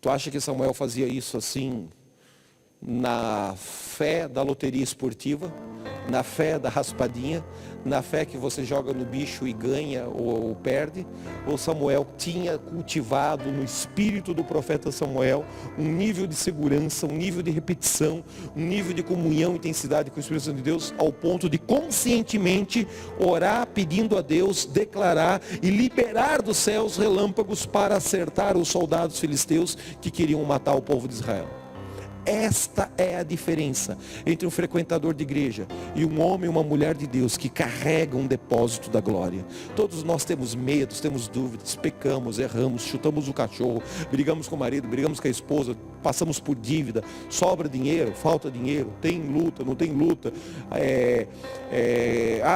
Tu acha que Samuel fazia isso assim, na fé da loteria esportiva, na fé da raspadinha, na fé que você joga no bicho e ganha ou perde? Ou Samuel tinha cultivado no espírito do profeta Samuel um nível de segurança, um nível de repetição, um nível de comunhão e intensidade com o Espírito Santo de Deus, ao ponto de conscientemente orar pedindo a Deus, declarar e liberar dos céus relâmpagos para acertar os soldados filisteus que queriam matar o povo de Israel? Esta é a diferença entre um frequentador de igreja e um homem e uma mulher de Deus que carrega um depósito da glória. Todos nós temos medos, temos dúvidas, pecamos, erramos, chutamos o cachorro, brigamos com o marido, brigamos com a esposa, passamos por dívida, sobra dinheiro, falta dinheiro, tem luta, não tem luta,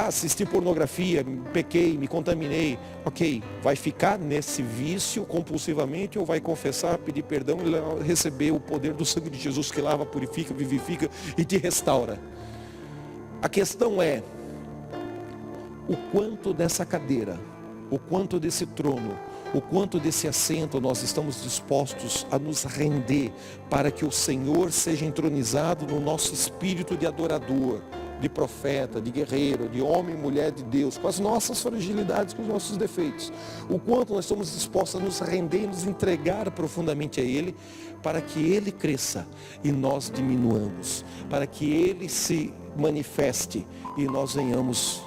assisti pornografia, pequei, me contaminei. Ok, vai ficar nesse vício compulsivamente ou vai confessar, pedir perdão e receber o poder do sangue de Jesus que lava, purifica, vivifica e te restaura? A questão é o quanto dessa cadeira, o quanto desse trono, o quanto desse assento nós estamos dispostos a nos render para que o Senhor seja entronizado no nosso espírito de adorador, de profeta, de guerreiro, de homem e mulher de Deus, com as nossas fragilidades, com os nossos defeitos. O quanto nós estamos dispostos a nos render e nos entregar profundamente a Ele, para que Ele cresça e nós diminuamos, para que Ele se manifeste e nós venhamos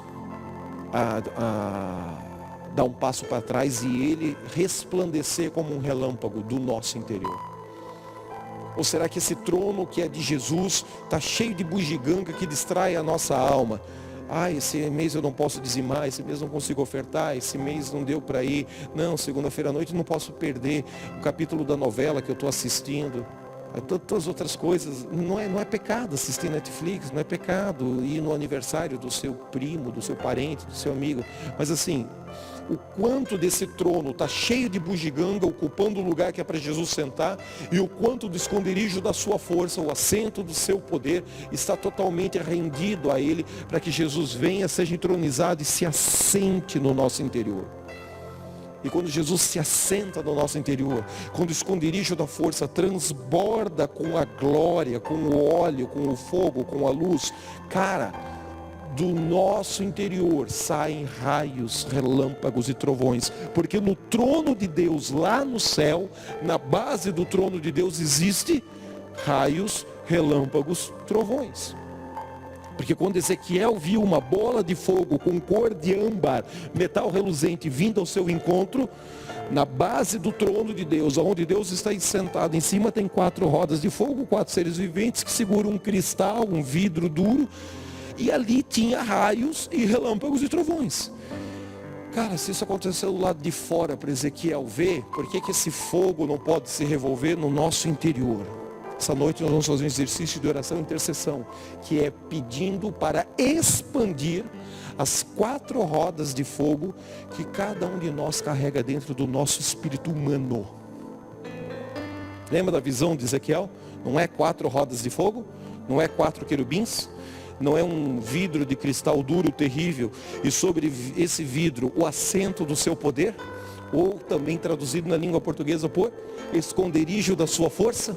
a dar um passo para trás e Ele resplandecer como um relâmpago do nosso interior. Ou será que esse trono que é de Jesus está cheio de bugiganga que distrai a nossa alma? Esse mês eu não posso dizimar, esse mês não consigo ofertar, esse mês não deu para ir. Não, segunda-feira à noite não posso perder o capítulo da novela que eu estou assistindo. Tantas outras coisas. Não é pecado assistir Netflix, não é pecado ir no aniversário do seu primo, do seu parente, do seu amigo. Mas assim, o quanto desse trono está cheio de bugiganga, ocupando o lugar que é para Jesus sentar, e o quanto do esconderijo da sua força, o assento do seu poder, está totalmente rendido a Ele, para que Jesus venha, seja entronizado e se assente no nosso interior. E quando Jesus se assenta no nosso interior, quando o esconderijo da força transborda com a glória, com o óleo, com o fogo, com a luz, do nosso interior saem raios, relâmpagos e trovões, porque no trono de Deus, lá no céu, na base do trono de Deus existe raios, relâmpagos, trovões. Porque quando Ezequiel viu uma bola de fogo com cor de âmbar, metal reluzente, vindo ao seu encontro, na base do trono de Deus, onde Deus está sentado, em cima tem 4 rodas de fogo, 4 seres viventes que seguram um cristal, um vidro duro, e ali tinha raios e relâmpagos e trovões. Se isso aconteceu do lado de fora para Ezequiel ver, por que esse fogo não pode se revolver no nosso interior? Essa noite nós vamos fazer um exercício de oração e intercessão, que é pedindo para expandir as 4 rodas de fogo que cada um de nós carrega dentro do nosso espírito humano. Lembra da visão de Ezequiel? Não é 4 rodas de fogo, não é 4 querubins, não é um vidro de cristal duro, terrível, e sobre esse vidro o assento do seu poder, ou também traduzido na língua portuguesa por esconderijo da sua força.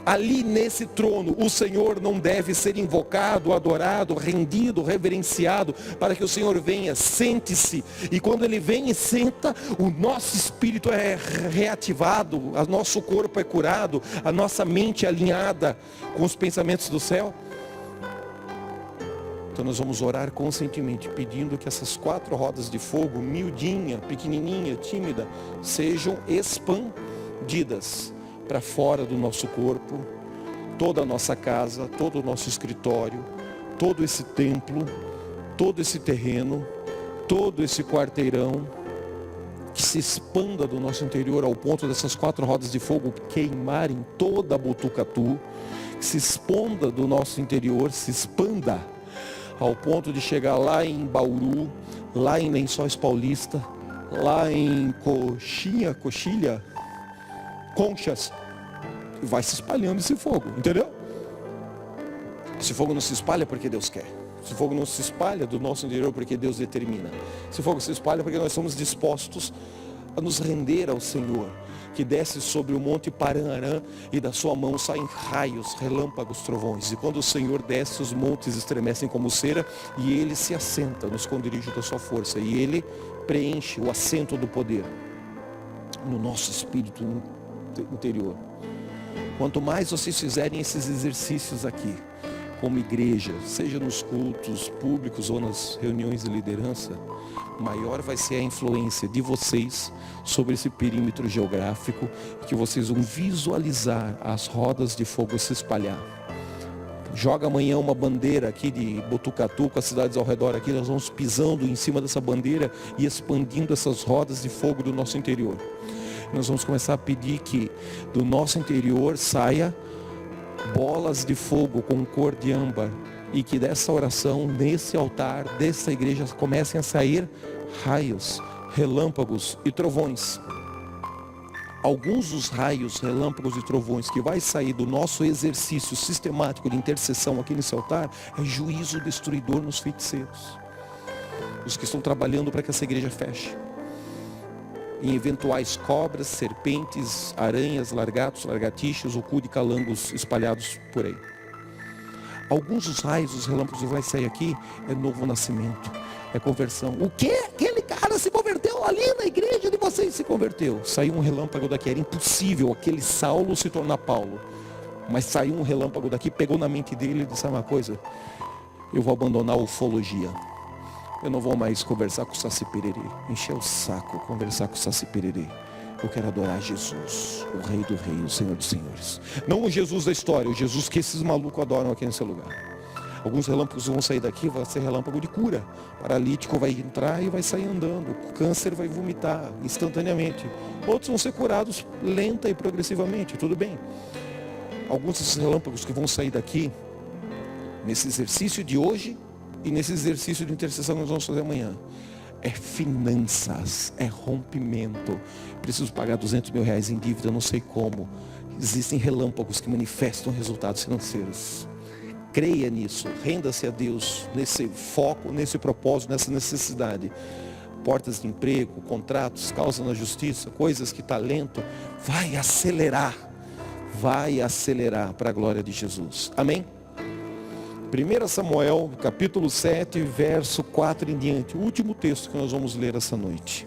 Ali nesse trono, o Senhor não deve ser invocado, adorado, rendido, reverenciado, para que o Senhor venha, sente-se, e quando Ele vem e senta, o nosso espírito é reativado, o nosso corpo é curado, a nossa mente é alinhada com os pensamentos do céu. Então nós vamos orar conscientemente, pedindo que essas 4 rodas de fogo, miudinha, pequenininha, tímida, sejam expandidas para fora do nosso corpo, toda a nossa casa, todo o nosso escritório, todo esse templo, todo esse terreno, todo esse quarteirão, que se expanda do nosso interior ao ponto dessas 4 rodas de fogo queimarem toda a Botucatu, que se exponda do nosso interior, se expanda ao ponto de chegar lá em Bauru, lá em Lençóis Paulista, lá em Conchas, vai se espalhando esse fogo, entendeu? Esse fogo não se espalha porque Deus quer. Esse fogo não se espalha do nosso interior porque Deus determina. Esse fogo se espalha porque nós somos dispostos a nos render ao Senhor, que desce sobre o monte Paran-Arã, e da sua mão saem raios, relâmpagos, trovões. E quando o Senhor desce, os montes estremecem como cera, e Ele se assenta no esconderijo da sua força, e Ele preenche o assento do poder no nosso espírito interior. Quanto mais vocês fizerem esses exercícios aqui, como igreja, seja nos cultos públicos ou nas reuniões de liderança, maior vai ser a influência de vocês sobre esse perímetro geográfico, que vocês vão visualizar as rodas de fogo se espalhar. Joga amanhã uma bandeira aqui de Botucatu, com as cidades ao redor aqui, nós vamos pisando em cima dessa bandeira e expandindo essas rodas de fogo do nosso interior. Nós vamos começar a pedir que do nosso interior saia bolas de fogo com cor de âmbar, e que dessa oração, nesse altar, dessa igreja, comecem a sair raios, relâmpagos e trovões. Alguns dos raios, relâmpagos e trovões que vai sair do nosso exercício sistemático de intercessão aqui nesse altar, é juízo destruidor nos feiticeiros, os que estão trabalhando para que essa igreja feche, em eventuais cobras, serpentes, aranhas, largatos, lagartixas ou cu de calangos espalhados por aí. Alguns dos raios, os relâmpagos que vai sair aqui, é novo nascimento, é conversão. O que? Aquele cara se converteu ali na igreja de vocês, se converteu. Saiu um relâmpago daqui, era impossível aquele Saulo se tornar Paulo. Mas saiu um relâmpago daqui, pegou na mente dele e disse: sabe uma coisa? Eu vou abandonar a ufologia. Eu não vou mais conversar com o Saci Pererê. Encher o saco, conversar com o Saci Pererê. Eu quero adorar Jesus, o Rei do Rei, o Senhor dos Senhores. Não o Jesus da história, o Jesus que esses malucos adoram aqui nesse lugar. Alguns relâmpagos vão sair daqui, vai ser relâmpago de cura. Paralítico vai entrar e vai sair andando. Câncer vai vomitar instantaneamente. Outros vão ser curados lenta e progressivamente, tudo bem. Alguns desses relâmpagos que vão sair daqui, nesse exercício de hoje e nesse exercício de intercessão que nós vamos fazer amanhã, é finanças, é rompimento. Preciso pagar 200 mil reais em dívida, não sei como. Existem relâmpagos que manifestam resultados financeiros. Creia nisso, renda-se a Deus nesse foco, nesse propósito, nessa necessidade. Portas de emprego, contratos, causa na justiça, coisas que está lento, vai acelerar para a glória de Jesus. Amém? 1 Samuel, capítulo 7, verso 4 em diante, o último texto que nós vamos ler essa noite.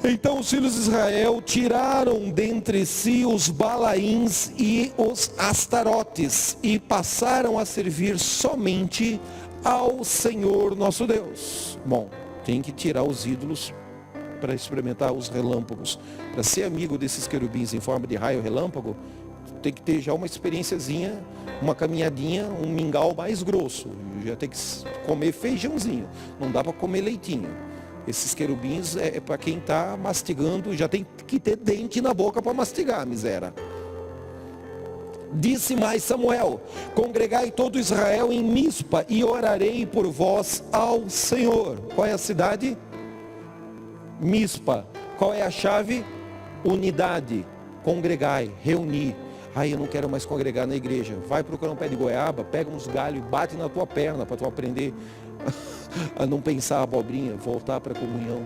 Então os filhos de Israel tiraram dentre si os Balaíns e os Astarotes, e passaram a servir somente ao Senhor nosso Deus. Bom, tem que tirar os ídolos para experimentar os relâmpagos. Para ser amigo desses querubins em forma de raio relâmpago, tem que ter já uma experiênciazinha, uma caminhadinha, um mingau mais grosso. Já tem que comer feijãozinho, não dá para comer leitinho. Esses querubins é para quem está mastigando, já tem que ter dente na boca para mastigar, miséria. Disse mais Samuel: congregai todo Israel em Mispa, e orarei por vós ao Senhor. Qual é a cidade? Mispa. Qual é a chave? Unidade. Congregai, reunir. Eu não quero mais congregar na igreja. Vai procurar um pé de goiaba, pega uns galhos e bate na tua perna para tu aprender a não pensar abobrinha, voltar para a comunhão.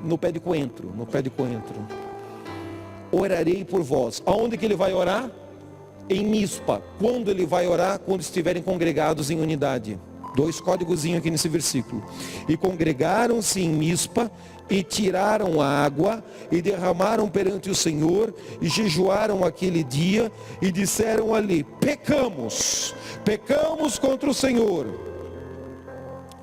No pé de coentro. Orarei por vós. Aonde que ele vai orar? Em Mispa. Quando ele vai orar? Quando estiverem congregados em unidade. 2 códigozinhos aqui nesse versículo. E congregaram-se em Mispa, e tiraram a água, e derramaram perante o Senhor, e jejuaram aquele dia, e disseram ali: pecamos contra o Senhor.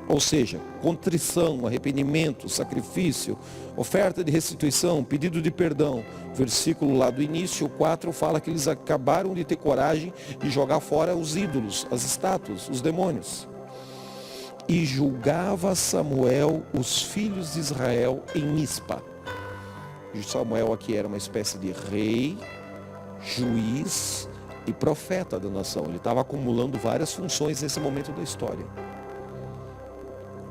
Ou seja, contrição, arrependimento, sacrifício, oferta de restituição, pedido de perdão. Versículo lá do início, o 4, fala que eles acabaram de ter coragem de jogar fora os ídolos, as estátuas, os demônios. E julgava Samuel os filhos de Israel em Mispa. Samuel aqui era uma espécie de rei, juiz e profeta da nação. Ele estava acumulando várias funções nesse momento da história.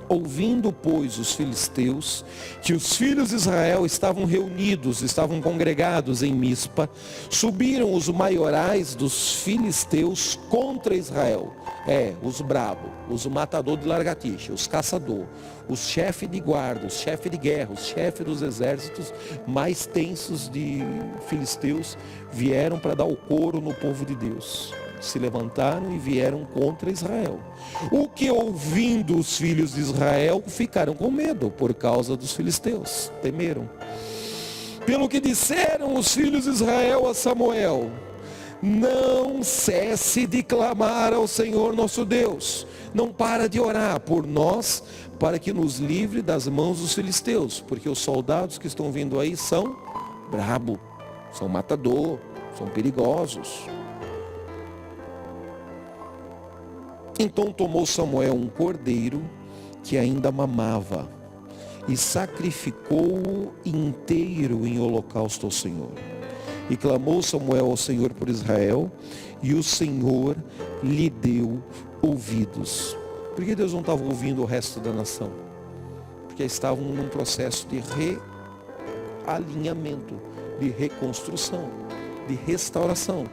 Ouvindo, pois, os filisteus que os filhos de Israel estavam reunidos, estavam congregados em Mispa, subiram os maiorais dos filisteus contra Israel. Os bravos, os matador de largatixa, os caçador, os chefes de guarda, os chefes de guerra, os chefes dos exércitos mais tensos de filisteus vieram para dar o couro no povo de Deus. Se levantaram e vieram contra Israel. O que ouvindo os filhos de Israel ficaram com medo por causa dos filisteus, temeram. Pelo que disseram os filhos de Israel a Samuel: não cesse de clamar ao Senhor nosso Deus. Não para de orar por nós, para que nos livre das mãos dos filisteus, porque os soldados que estão vindo aí são brabo, são matador, são perigosos. Então tomou Samuel um cordeiro que ainda mamava e sacrificou-o inteiro em holocausto ao Senhor. E clamou Samuel ao Senhor por Israel, e o Senhor lhe deu ouvidos. Por que Deus não estava ouvindo o resto da nação? Porque estavam num processo de realinhamento, de reconstrução, de restauração.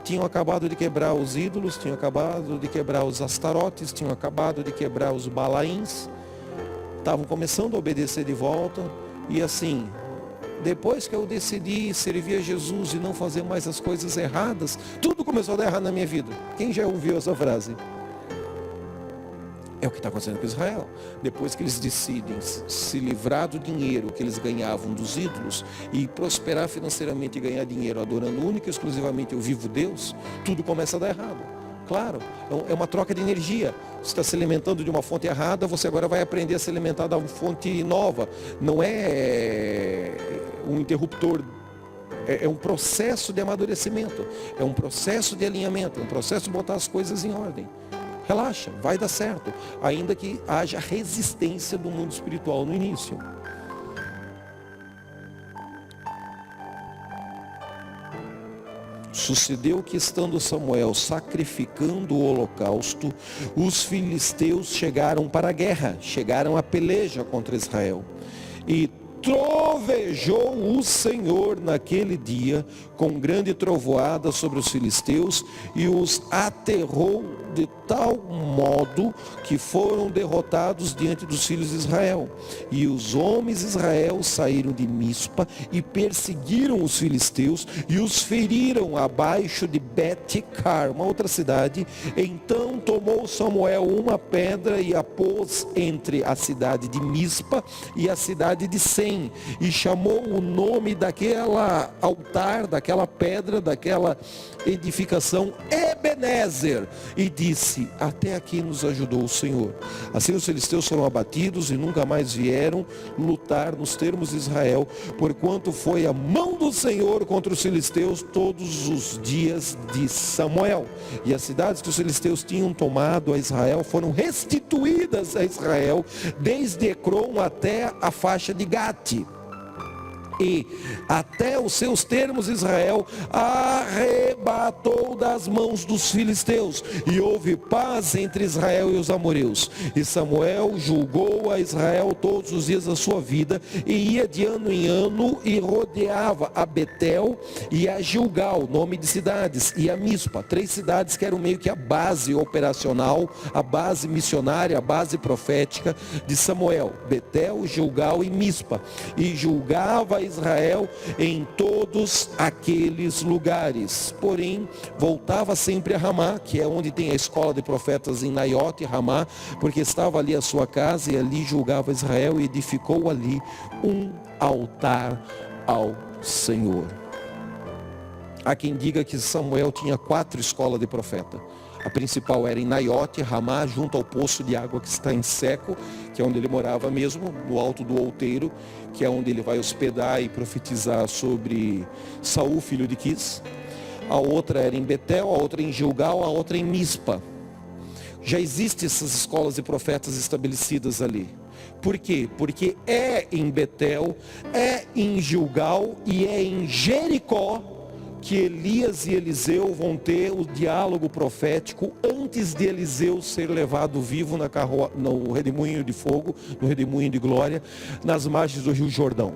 Tinham acabado de quebrar os ídolos, tinham acabado de quebrar os astarotes, tinham acabado de quebrar os balaíns, estavam começando a obedecer de volta. E assim, depois que eu decidi servir a Jesus e não fazer mais as coisas erradas, tudo começou a dar errado na minha vida. Quem já ouviu essa frase? É o que está acontecendo com Israel. Depois que eles decidem se livrar do dinheiro que eles ganhavam dos ídolos e prosperar financeiramente e ganhar dinheiro adorando única e exclusivamente o vivo Deus, tudo começa a dar errado. Claro, é uma troca de energia. Você está se alimentando de uma fonte errada, você agora vai aprender a se alimentar de uma fonte nova. Não é um interruptor, é um processo de amadurecimento, é um processo de alinhamento, é um processo de botar as coisas em ordem. Relaxa, vai dar certo, ainda que haja resistência do mundo espiritual no início. Sucedeu que, estando Samuel sacrificando o holocausto, os filisteus chegaram para a guerra, chegaram à peleja contra Israel. E trovejou o Senhor naquele dia com grande trovoada sobre os filisteus e os aterrou de tal modo que foram derrotados diante dos filhos de Israel. E os homens de Israel saíram de Mispa e perseguiram os filisteus e os feriram abaixo de Bet-car, uma outra cidade. Então tomou Samuel uma pedra e a pôs entre a cidade de Mispa e a cidade de Sem, e chamou o nome daquela altar, daquela pedra, daquela edificação Ebenezer, e disse: até aqui nos ajudou o Senhor. Assim os filisteus foram abatidos e nunca mais vieram lutar nos termos de Israel, porquanto foi a mão do Senhor contra os filisteus todos os dias de Samuel. E as cidades que os filisteus tinham tomado a Israel foram restituídas a Israel, desde Ecrom até a faixa de Gate. E até os seus termos Israel arrebatou das mãos dos filisteus, e houve paz entre Israel e os amoreus. E Samuel julgou a Israel todos os dias da sua vida, e ia de ano em ano e rodeava a Betel e a Gilgal, nome de cidades, e a Mispa, 3 cidades que eram meio que a base operacional, a base missionária, a base profética de Samuel: Betel, Gilgal e Mispa. E julgava Israel em todos aqueles lugares. Porém, voltava sempre a Ramá, que é onde tem a escola de profetas em Naiote e Ramá, porque estava ali a sua casa, e ali julgava Israel, e edificou ali um altar ao Senhor. Há quem diga que Samuel tinha 4 escolas de profeta. A principal era em Naiote, Ramá, junto ao poço de água que está em Seco, que é onde ele morava mesmo, no alto do outeiro, que é onde ele vai hospedar e profetizar sobre Saul, filho de Quis. A outra era em Betel, a outra em Gilgal, a outra em Mispa. Já existem essas escolas de profetas estabelecidas ali. Por quê? Porque é em Betel, é em Gilgal e é em Jericó que Elias e Eliseu vão ter o diálogo profético antes de Eliseu ser levado vivo no redemoinho de fogo, no redemoinho de glória, nas margens do Rio Jordão.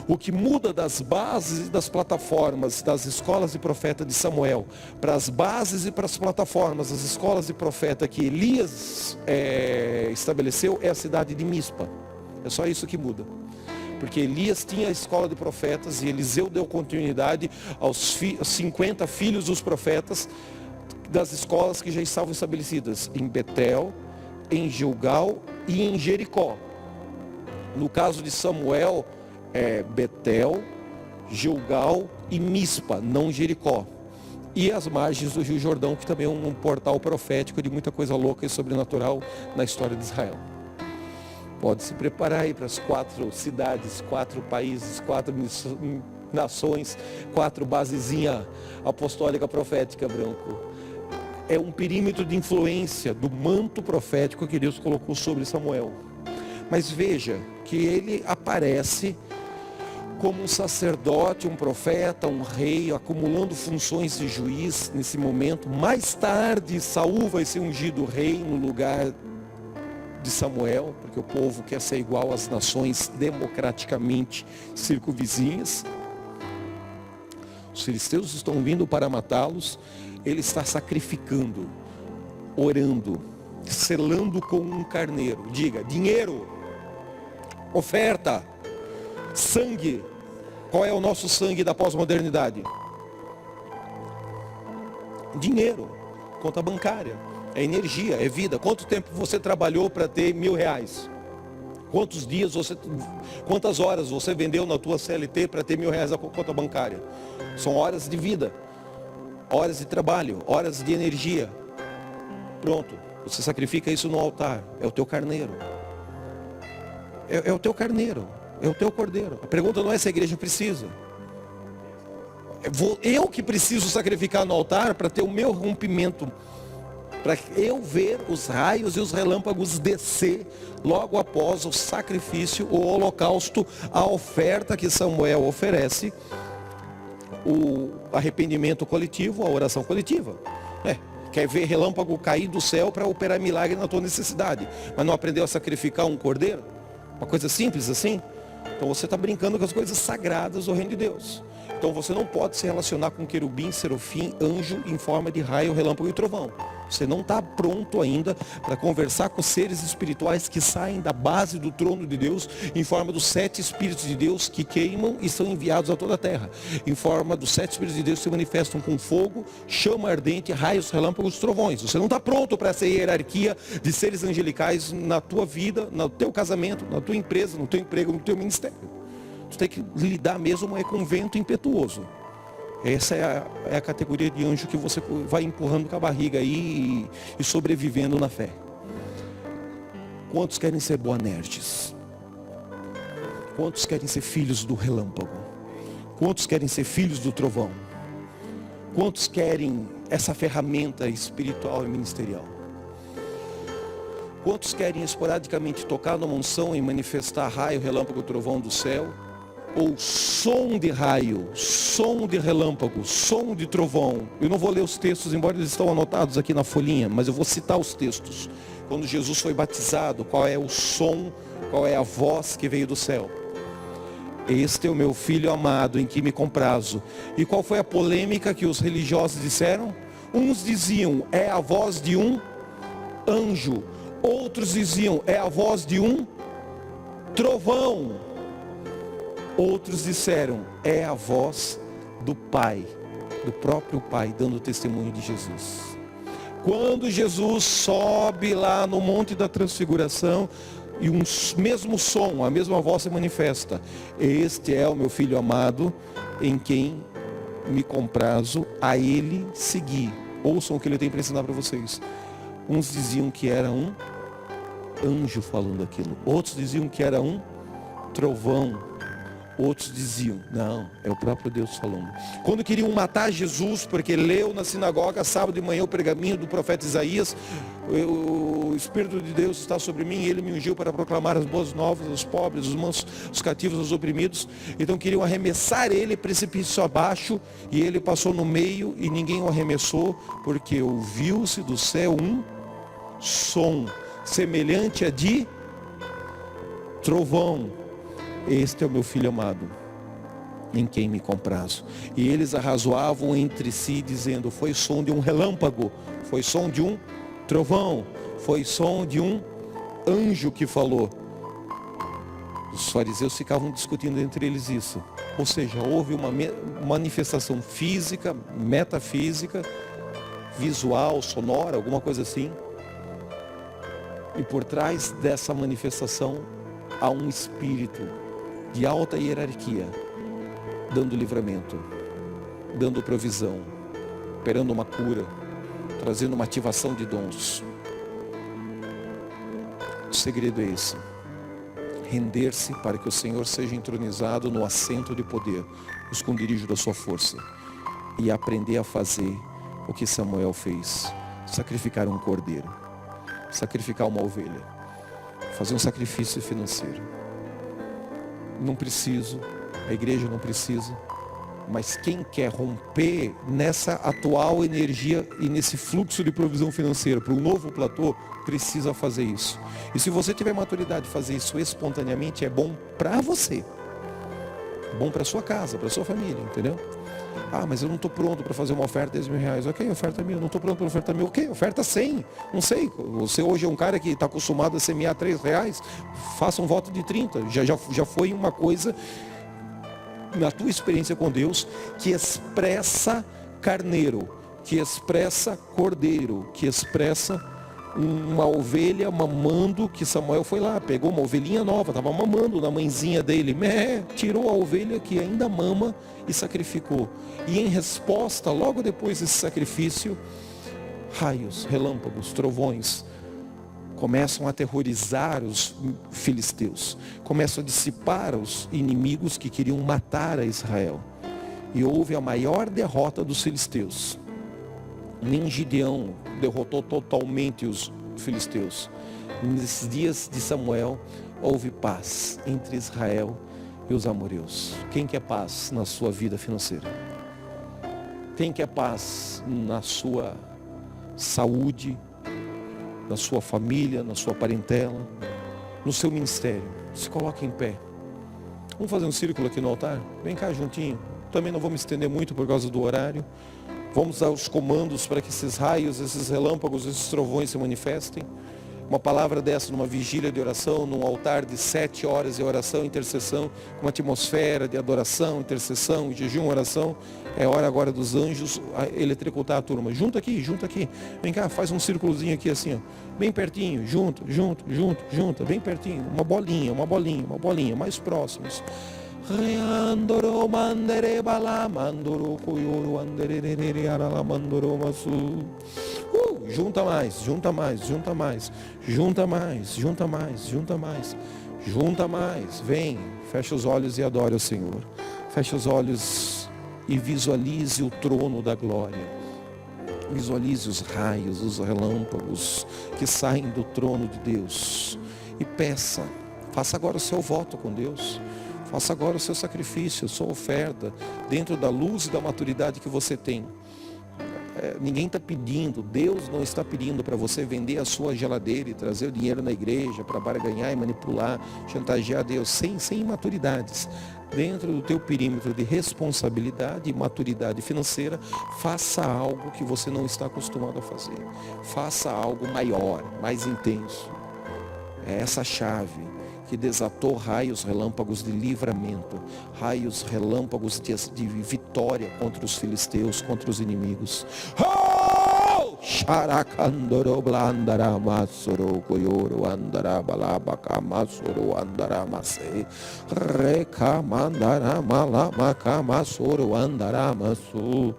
O que muda das bases e das plataformas das escolas de profeta de Samuel para as bases e para as plataformas das escolas de profeta que Elias estabeleceu é a cidade de Mispa. É só isso que muda. Porque Elias tinha a escola de profetas e Eliseu deu continuidade aos 50 filhos dos profetas das escolas que já estavam estabelecidas em Betel, em Gilgal e em Jericó. No caso de Samuel, é Betel, Gilgal e Mispa, não Jericó. e as margens do Rio Jordão, que também é um portal profético de muita coisa louca e sobrenatural na história de Israel. Pode se preparar aí para as 4 cidades, 4 países, 4 nações, 4 basezinha apostólica profética, Branco. É um perímetro de influência do manto profético que Deus colocou sobre Samuel. Mas veja que ele aparece como um sacerdote, um profeta, um rei, acumulando funções de juiz nesse momento. Mais tarde, Saul vai ser ungido rei no lugar de Samuel, porque o povo quer ser igual às nações democraticamente circunvizinhas. Os filisteus estão vindo para matá-los. Ele está sacrificando, orando, selando com um carneiro. Diga, dinheiro, oferta, sangue. Qual é o nosso sangue da pós-modernidade? Dinheiro, conta bancária, é energia, é vida. Quanto tempo você trabalhou para ter R$1.000? Quantas horas você vendeu na tua CLT para ter R$1.000 a conta bancária? São horas de vida, horas de trabalho, horas de energia. Pronto, você sacrifica isso no altar, é o teu carneiro. É o teu carneiro. É o teu cordeiro. A pergunta não é se a igreja precisa. Eu que preciso sacrificar no altar para ter o meu rompimento. Para eu ver os raios e os relâmpagos descer logo após o sacrifício, o holocausto, a oferta que Samuel oferece. O arrependimento coletivo, a oração coletiva. Quer ver relâmpago cair do céu para operar milagre na tua necessidade. Mas não aprendeu a sacrificar um cordeiro? Uma coisa simples assim? Então você está brincando com as coisas sagradas do reino de Deus. Então você não pode se relacionar com querubim, serafim, anjo em forma de raio, relâmpago e trovão. Você não está pronto ainda para conversar com seres espirituais que saem da base do trono de Deus em forma dos 7 Espíritos de Deus que queimam e são enviados a toda a terra. Em forma dos 7 Espíritos de Deus que se manifestam com fogo, chama ardente, raios, relâmpagos, trovões. Você não está pronto para essa hierarquia de seres angelicais na tua vida, no teu casamento, na tua empresa, no teu emprego, no teu ministério. Você tem que lidar mesmo com um vento impetuoso. Essa é a categoria de anjo que você vai empurrando com a barriga aí e sobrevivendo na fé. Quantos querem ser Boanerges? Quantos querem ser filhos do relâmpago? Quantos querem ser filhos do trovão? Quantos querem essa ferramenta espiritual e ministerial? Quantos querem esporadicamente tocar numa unção e manifestar raio, relâmpago, trovão do céu? Ou som de raio, som de relâmpago, som de trovão? Eu não vou ler os textos, embora eles estão anotados aqui na folhinha, mas eu vou citar os textos. Quando Jesus foi batizado, qual é o som, qual é a voz que veio do céu? Este é o meu filho amado, em que me comprazo. E qual foi a polêmica que os religiosos disseram? Uns diziam, é a voz de um anjo. Outros diziam, é a voz de um trovão. Outros disseram, é a voz do Pai, do próprio Pai, dando testemunho de Jesus. Quando Jesus sobe lá no Monte da Transfiguração, e um mesmo som, a mesma voz se manifesta. Este é o meu filho amado, em quem me comprazo, a ele seguir. Ouçam o que ele tem para ensinar para vocês. Uns diziam que era um anjo falando aquilo. Outros diziam que era um trovão. Outros diziam, não, é o próprio Deus falando. Quando queriam matar Jesus, porque leu na sinagoga, sábado de manhã, o pergaminho do profeta Isaías, o Espírito de Deus está sobre mim, e ele me ungiu para proclamar as boas novas aos pobres, os mansos, os cativos, os oprimidos. Então queriam arremessar ele precipício abaixo, e ele passou no meio, e ninguém o arremessou, porque ouviu-se do céu um som, semelhante a de trovão. Este é o meu filho amado, em quem me comprazo. E eles arrazoavam entre si, dizendo, foi som de um relâmpago, foi som de um trovão, foi som de um anjo que falou. Os fariseus ficavam discutindo entre eles isso. Ou seja, houve uma manifestação física, metafísica, visual, sonora, alguma coisa assim. E por trás dessa manifestação há um espírito de alta hierarquia, dando livramento, dando provisão, operando uma cura, trazendo uma ativação de dons. O segredo é esse: render-se para que o Senhor seja entronizado no assento de poder, no esconderijo da sua força, e aprender a fazer o que Samuel fez: sacrificar um cordeiro, sacrificar uma ovelha, fazer um sacrifício financeiro. Não preciso, a igreja não precisa, mas quem quer romper nessa atual energia e nesse fluxo de provisão financeira para um novo platô, precisa fazer isso. E se você tiver maturidade de fazer isso espontaneamente, é bom para você, é bom para sua casa, para sua família, entendeu? Ah, mas eu não estou pronto para fazer uma oferta de R$10.000. Ok, oferta mil. Não estou pronto para oferta mil. Ok, oferta 100. Não sei. Você hoje é um cara que está acostumado a semear R$3. Faça um voto de 30. Já foi uma coisa, na tua experiência com Deus, que expressa carneiro, que expressa cordeiro, que expressa uma ovelha mamando, que Samuel foi lá, pegou uma ovelhinha nova, estava mamando na mãezinha dele, tirou a ovelha que ainda mama e sacrificou. E em resposta, logo depois desse sacrifício, raios, relâmpagos, trovões começam a aterrorizar os filisteus, começam a dissipar os inimigos que queriam matar a Israel. E houve a maior derrota dos filisteus. Nem Gideão derrotou totalmente os filisteus. Nesses dias de Samuel, houve paz entre Israel e os amorreus. Quem quer paz na sua vida financeira? Quem quer paz na sua saúde, na sua família, na sua parentela, no seu ministério? Se coloque em pé. Vamos fazer um círculo aqui no altar? Vem cá juntinho. Também não vou me estender muito por causa do horário. Vamos dar os comandos para que esses raios, esses relâmpagos, esses trovões se manifestem. Uma palavra dessa numa vigília de oração, num altar de 7 horas de oração, intercessão, com uma atmosfera de adoração, intercessão, jejum, oração. É hora agora dos anjos eletrocutar a turma. Junta aqui. Vem cá, faz um círculozinho aqui assim, ó. Bem pertinho, junto, bem pertinho. Uma bolinha, mais próximos. Junta mais, vem, fecha os olhos e adore o Senhor. Fecha os olhos e visualize o trono da glória. Visualize os raios, os relâmpagos que saem do trono de Deus. E peça, faça agora o seu voto com Deus. Faça agora o seu sacrifício, a sua oferta, dentro da luz e da maturidade que você tem. Ninguém está pedindo, Deus não está pedindo para você vender a sua geladeira e trazer o dinheiro na igreja para barganhar e manipular, chantagear Deus, sem imaturidades. Dentro do teu perímetro de responsabilidade e maturidade financeira, faça algo que você não está acostumado a fazer. Faça algo maior, mais intenso. É essa chave que desatou raios relâmpagos de livramento, raios relâmpagos de vitória contra os filisteus, contra os inimigos. Sharakandoro blandara masoro koyoro andara balabaka masoro andara mase reka mandara malabaka masoro andara masu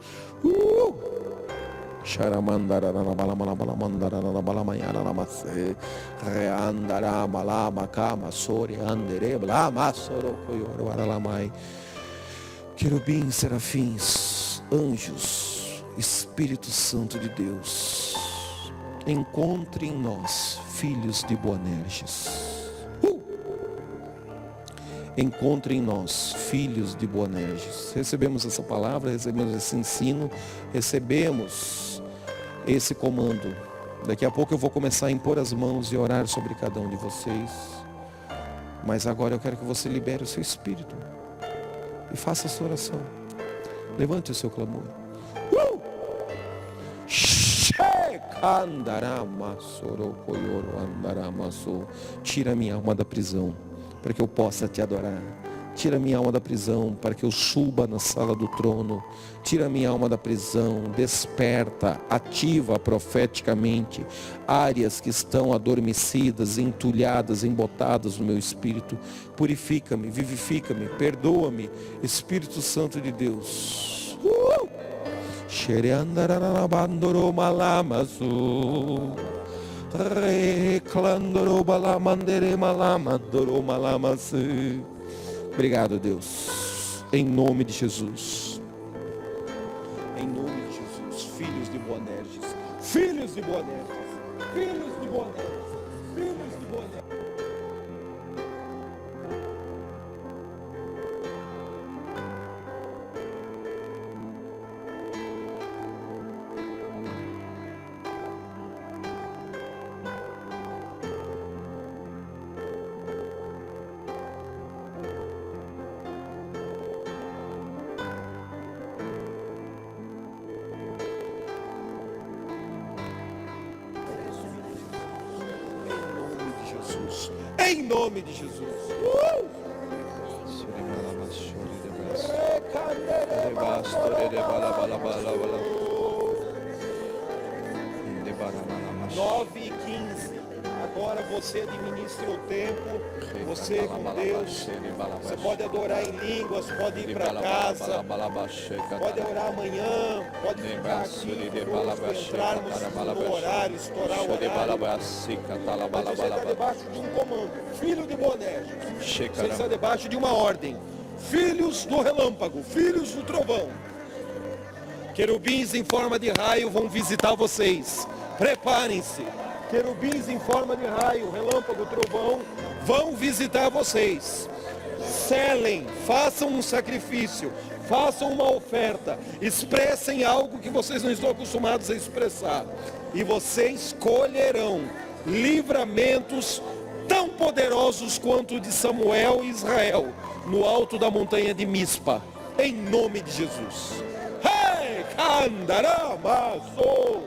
Sharamandara balamanara balamayana namase reandara malabaka masori andere blamasoro koyoro aralamai. Querubins, serafins, anjos, Espírito Santo de Deus, encontre em nós, filhos de Boanerges. Encontre em nós, filhos de Boanerges. Recebemos essa palavra, recebemos esse ensino, recebemos esse comando. Daqui a pouco eu vou começar a impor as mãos e orar sobre cada um de vocês. Mas agora eu quero que você libere o seu espírito e faça a sua oração. Levante o seu clamor. Tira minha alma da prisão, para que eu possa te adorar. Tira minha alma da prisão, para que eu suba na sala do trono. Tira minha alma da prisão, desperta, ativa profeticamente áreas que estão adormecidas, entulhadas, embotadas no meu espírito. Purifica-me, vivifica-me, perdoa-me, Espírito Santo de Deus. Xereandarabandoro malamasu. Reclandoro balamandere malamadoro malamase. Obrigado, Deus. Em nome de Jesus. Em nome de Jesus. Filhos de Boanerges. Filhos de Boanerges. Filhos de Boanerges. Filhos de Boanerges. Em nome de Jesus. Nove e 15. Agora você administra o tempo. Você com Deus. Você pode adorar em línguas, pode ir para casa, pode orar amanhã, pode ficar aqui conosco, entrarmos no horário, estourar o horário. Mas você está debaixo de um comando. Filho de Boanerges. Você está debaixo de uma ordem. Filhos do relâmpago, filhos do trovão. Querubins em forma de raio vão visitar vocês. Preparem-se. Querubins em forma de raio, relâmpago, trovão, vão visitar vocês. Selem, façam um sacrifício, façam uma oferta, expressem algo que vocês não estão acostumados a expressar. E vocês colherão livramentos tão poderosos quanto o de Samuel e Israel, no alto da montanha de Mispa, em nome de Jesus. Hey, Candaramaso!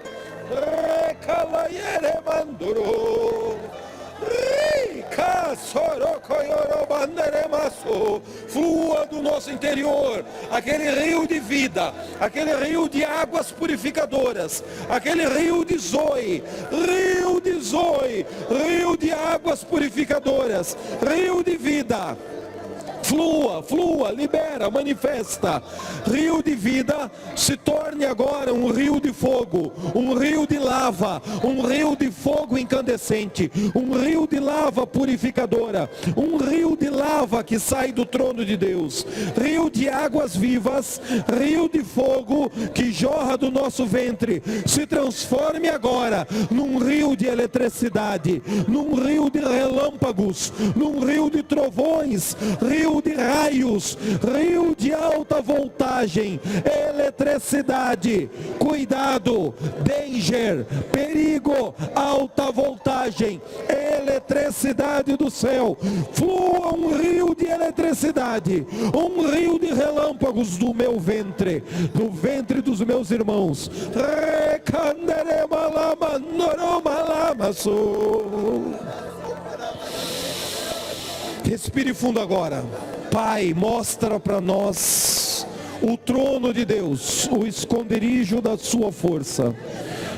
Recalayere mandoro, rica sorocoyoro banderemaço. Flua do nosso interior aquele rio de vida, aquele rio de águas purificadoras, aquele rio de Zoe, rio de Zoe, rio de águas purificadoras, rio de vida. Flua, flua, libera, manifesta. Rio de vida se torne agora um rio de fogo, um rio de lava, um rio de fogo incandescente, um rio de lava purificadora, um rio de lava que sai do trono de Deus, rio de águas vivas, rio de fogo que jorra do nosso ventre. Se transforme agora num rio de eletricidade, num rio de relâmpagos, num rio de trovões, rio de raios, rio de alta voltagem, eletricidade, cuidado, danger, perigo, alta voltagem, eletricidade do céu. Flua um rio de eletricidade, um rio de relâmpagos do meu ventre, do ventre dos meus irmãos. Respire fundo agora. Pai, mostra para nós o trono de Deus, o esconderijo da sua força.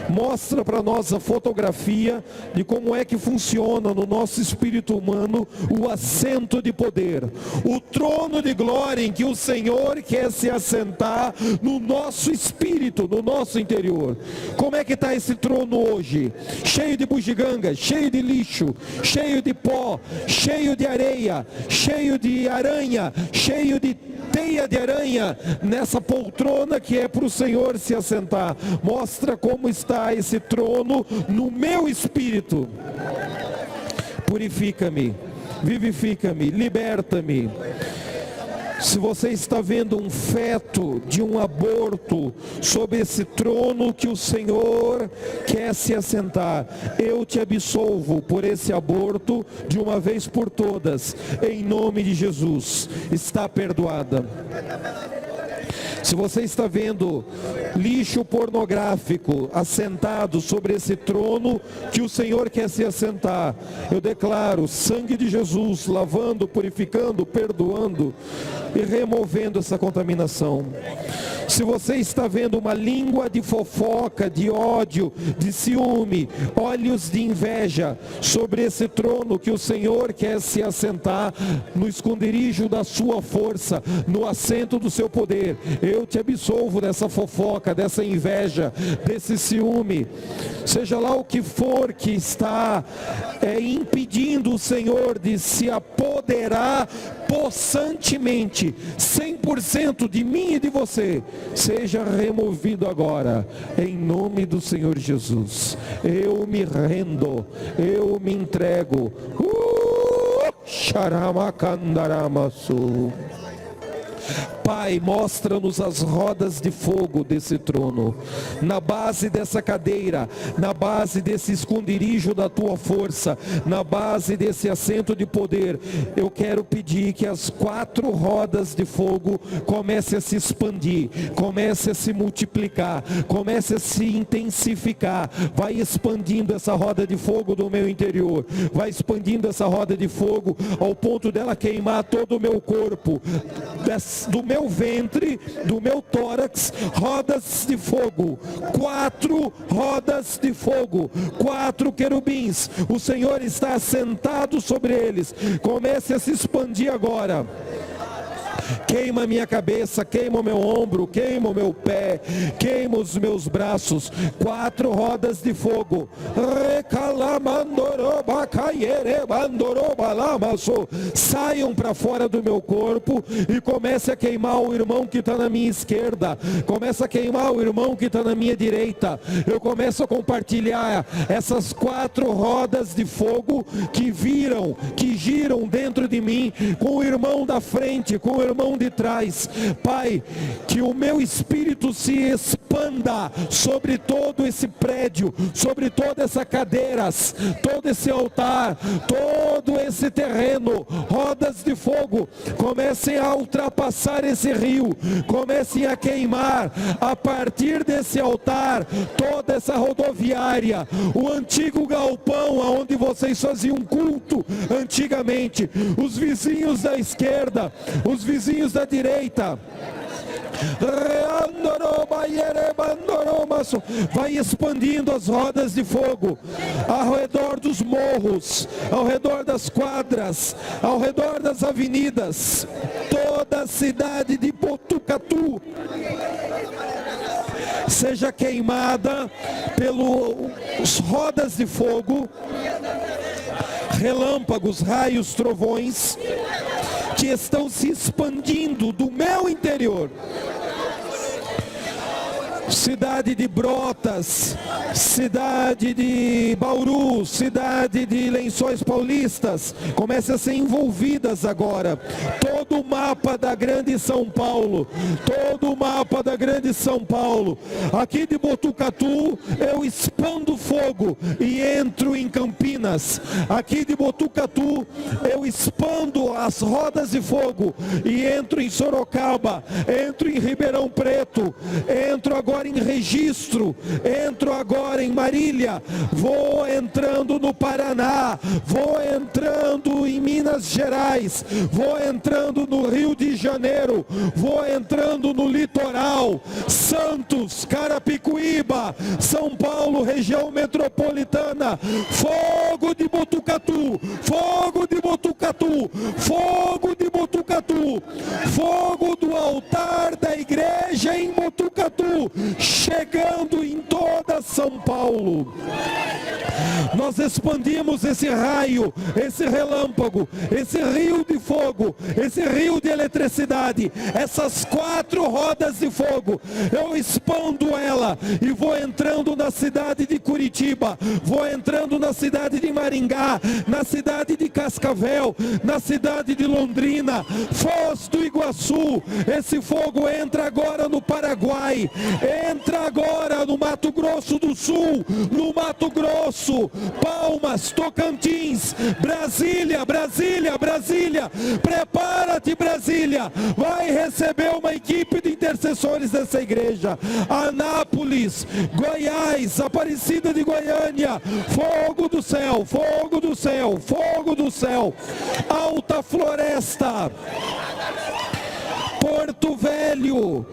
Mostra para nós a fotografia de como é que funciona no nosso espírito humano o assento de poder, o trono de glória em que o Senhor quer se assentar no nosso espírito, no nosso interior. Como é que está esse trono hoje? Cheio de bugiganga, cheio de lixo, cheio de pó, cheio de areia, cheio de aranha, cheio de teia de aranha nessa poltrona que é para o Senhor se assentar. Mostra como está esse trono no meu espírito. Purifica-me, vivifica-me, liberta-me. Se você está vendo um feto de um aborto sobre esse trono que o Senhor quer se assentar, eu te absolvo por esse aborto de uma vez por todas, em nome de Jesus. Está perdoada. Se você está vendo lixo pornográfico assentado sobre esse trono que o Senhor quer se assentar, eu declaro sangue de Jesus lavando, purificando, perdoando. e removendo essa contaminação. Se você está vendo uma língua de fofoca, de ódio, de ciúme, olhos de inveja sobre esse trono que o Senhor quer se assentar no esconderijo da sua força, no assento do seu poder, eu te absolvo dessa fofoca, dessa inveja, desse ciúme, seja lá o que for que está impedindo o Senhor de se apoderar possantemente, 100% de mim e de você, seja removido agora, em nome do Senhor Jesus. Eu me rendo, eu me entrego. Xaramacandaramaçu. Pai, mostra-nos as rodas de fogo desse trono, na base dessa cadeira, na base desse esconderijo da tua força, na base desse assento de poder. Eu quero pedir que as 4 rodas de fogo comecem a se expandir, comecem a se multiplicar, comecem a se intensificar. Vai expandindo essa roda de fogo do meu interior, vai expandindo essa roda de fogo ao ponto dela queimar todo o meu corpo, do meu ventre, do meu tórax, rodas de fogo, 4 rodas de fogo, 4 querubins, o Senhor está assentado sobre eles, comece a se expandir agora. Queima a minha cabeça, queima o meu ombro, queima o meu pé, queima os meus braços. 4 rodas de fogo. Saiam para fora do meu corpo e comece a queimar o irmão que está na minha esquerda. Comece a queimar o irmão que está na minha direita. Eu começo a compartilhar essas 4 rodas de fogo que giram dentro de mim, com o irmão da frente, com o irmão de trás. Pai, que o meu espírito se expanda sobre todo esse prédio, sobre todas essas cadeiras, todo esse altar, todo esse terreno. Rodas de fogo comecem a ultrapassar esse rio, comecem a queimar a partir desse altar toda essa rodoviária, o antigo galpão onde vocês faziam culto antigamente, os vizinhos da esquerda, os vizinhos da direita. Vai expandindo as rodas de fogo ao redor dos morros, ao redor das quadras, ao redor das avenidas, toda a cidade de Botucatu seja queimada pelas rodas de fogo, relâmpagos, raios, trovões que estão se expandindo do meu interior. Cidade de Brotas, cidade de Bauru, cidade de Lençóis Paulistas, comecem a ser envolvidas agora. Todo o mapa da grande São Paulo, todo o mapa da grande São Paulo. Aqui de Botucatu eu expando fogo e entro em Campinas. Aqui de Botucatu eu expando as rodas de fogo e entro em Sorocaba, entro em Ribeirão Preto, entro agora em Registro, entro agora em Marília, vou entrando no Paraná, vou entrando em Minas Gerais, vou entrando no Rio de Janeiro, vou entrando no litoral, Santos, Carapicuíba, São Paulo, região metropolitana. Fogo de Botucatu, fogo de Botucatu, fogo de Botucatu, fogo do altar da igreja em Botucatu, chegando em toda São Paulo. Nós expandimos esse raio, esse relâmpago, esse rio de fogo, esse rio de eletricidade, essas 4 rodas de fogo. Eu expando ela e vou entrando na cidade de Curitiba, vou entrando na cidade de Maringá, na cidade de Cascavel, na cidade de Londrina, Foz do Iguaçu. Esse fogo entra agora no Paraguai, entra agora no Mato Grosso do Sul, no Mato Grosso, Palmas, Tocantins, Brasília, Brasília, Brasília. Prepara-te, Brasília, vai receber uma equipe de intercessores dessa igreja. Anápolis, Goiás, Aparecida de Goiânia, fogo do céu, fogo do céu, fogo do céu. Alta Floresta, Porto Velho,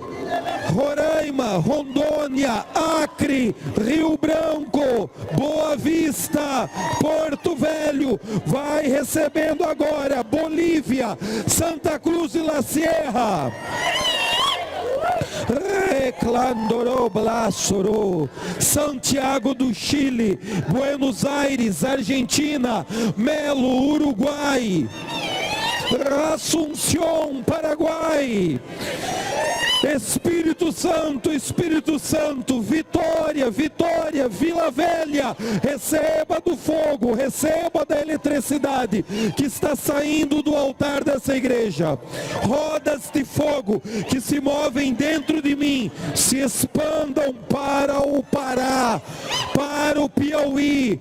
Roraima, Rondônia, Acre, Rio Branco, Boa Vista, Porto Velho, vai recebendo agora Bolívia, Santa Cruz de la Sierra, Santiago do Chile, Buenos Aires, Argentina, Melo, Uruguai, Assunção, Paraguai, Espírito Santo, Vitória, Vila Velha, receba do fogo, receba da eletricidade que está saindo do altar dessa igreja. Rodas de fogo que se movem dentro de mim, se expandam para o Pará, para o Piauí,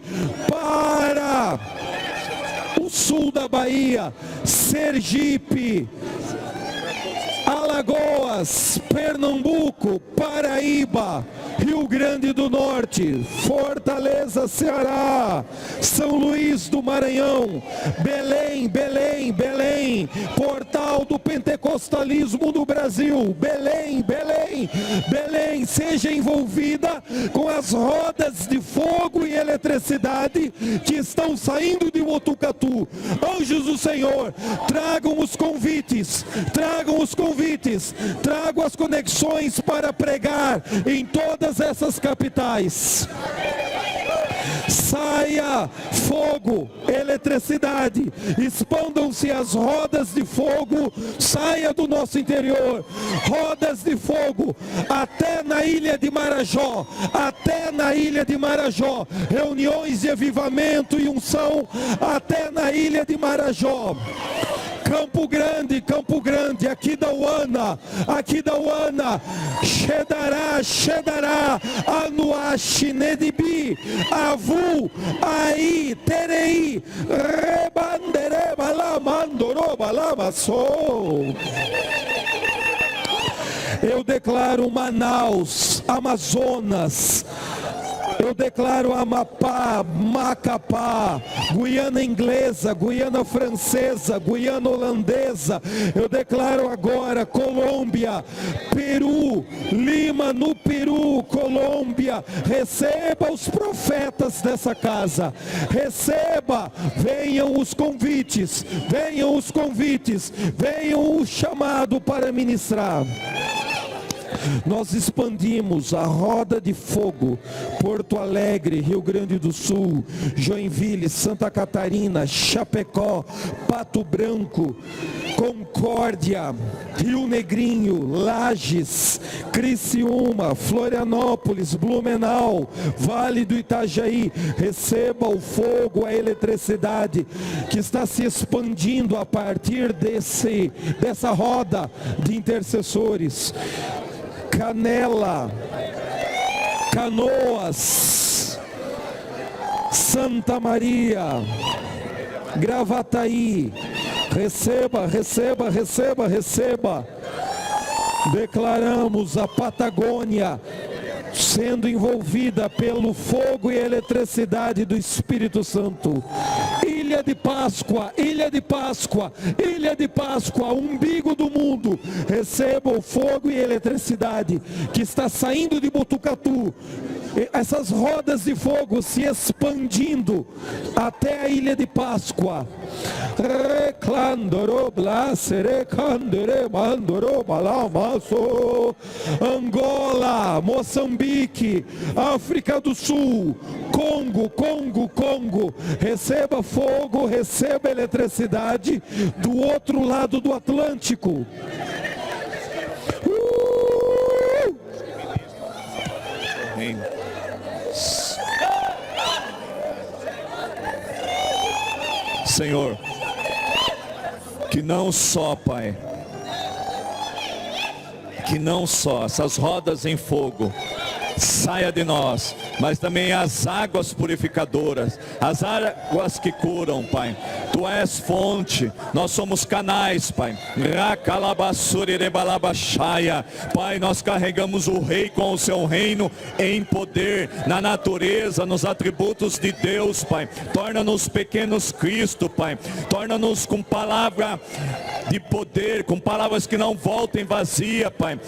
para o sul da Bahia, Sergipe, Alagoas, Pernambuco, Paraíba, Rio Grande do Norte, Fortaleza, Ceará, São Luís do Maranhão, Belém, portal do pentecostalismo no Brasil, Belém, seja envolvida com as rodas de fogo e eletricidade que estão saindo de Botucatu. Anjos do Senhor, tragam os convites, tragam as conexões para pregar em todas essas capitais. Saia fogo, eletricidade, expandam-se as rodas de fogo, saia do nosso interior, rodas de fogo, até na ilha de Marajó, reuniões de avivamento e unção, até na ilha de Marajó. Campo Grande, aqui da Uana, Xedará, Anuashi, Nedibi, Avu, Aí, Terei, Rebandere, Balamandoro, Balamassou. Eu declaro Manaus, Amazonas, eu declaro Amapá, Macapá, Guiana Inglesa, Guiana Francesa, Guiana Holandesa. Eu declaro agora Colômbia, Peru, Lima no Peru, Colômbia. Receba os profetas dessa casa. Receba, venham os convites, venham o chamado para ministrar. Nós expandimos a roda de fogo, Porto Alegre, Rio Grande do Sul, Joinville, Santa Catarina, Chapecó, Pato Branco, Concórdia, Rio Negrinho, Lages, Criciúma, Florianópolis, Blumenau, Vale do Itajaí. Receba o fogo, a eletricidade que está se expandindo a partir dessa roda de intercessores. Canela, Canoas, Santa Maria, Gravataí, receba. Declaramos a Patagônia sendo envolvida pelo fogo e eletricidade do Espírito Santo. Ilha de Páscoa, umbigo do mundo, receba o fogo e eletricidade que está saindo de Botucatu. Essas rodas de fogo se expandindo até a Ilha de Páscoa. Angola, Moçambique, África do Sul, Congo, receba fogo, receba eletricidade do outro lado do Atlântico. Amém. Senhor, que não só, Pai, essas rodas em fogo saia de nós, mas também as águas purificadoras, as águas que curam, Pai. Tu és fonte, nós somos canais, Pai. Pai, nós carregamos o Rei com o seu reino em poder, na natureza, nos atributos de Deus, Pai. Torna-nos pequenos Cristo, Pai. Torna-nos com palavra de poder, com palavras que não voltem vazia, Pai.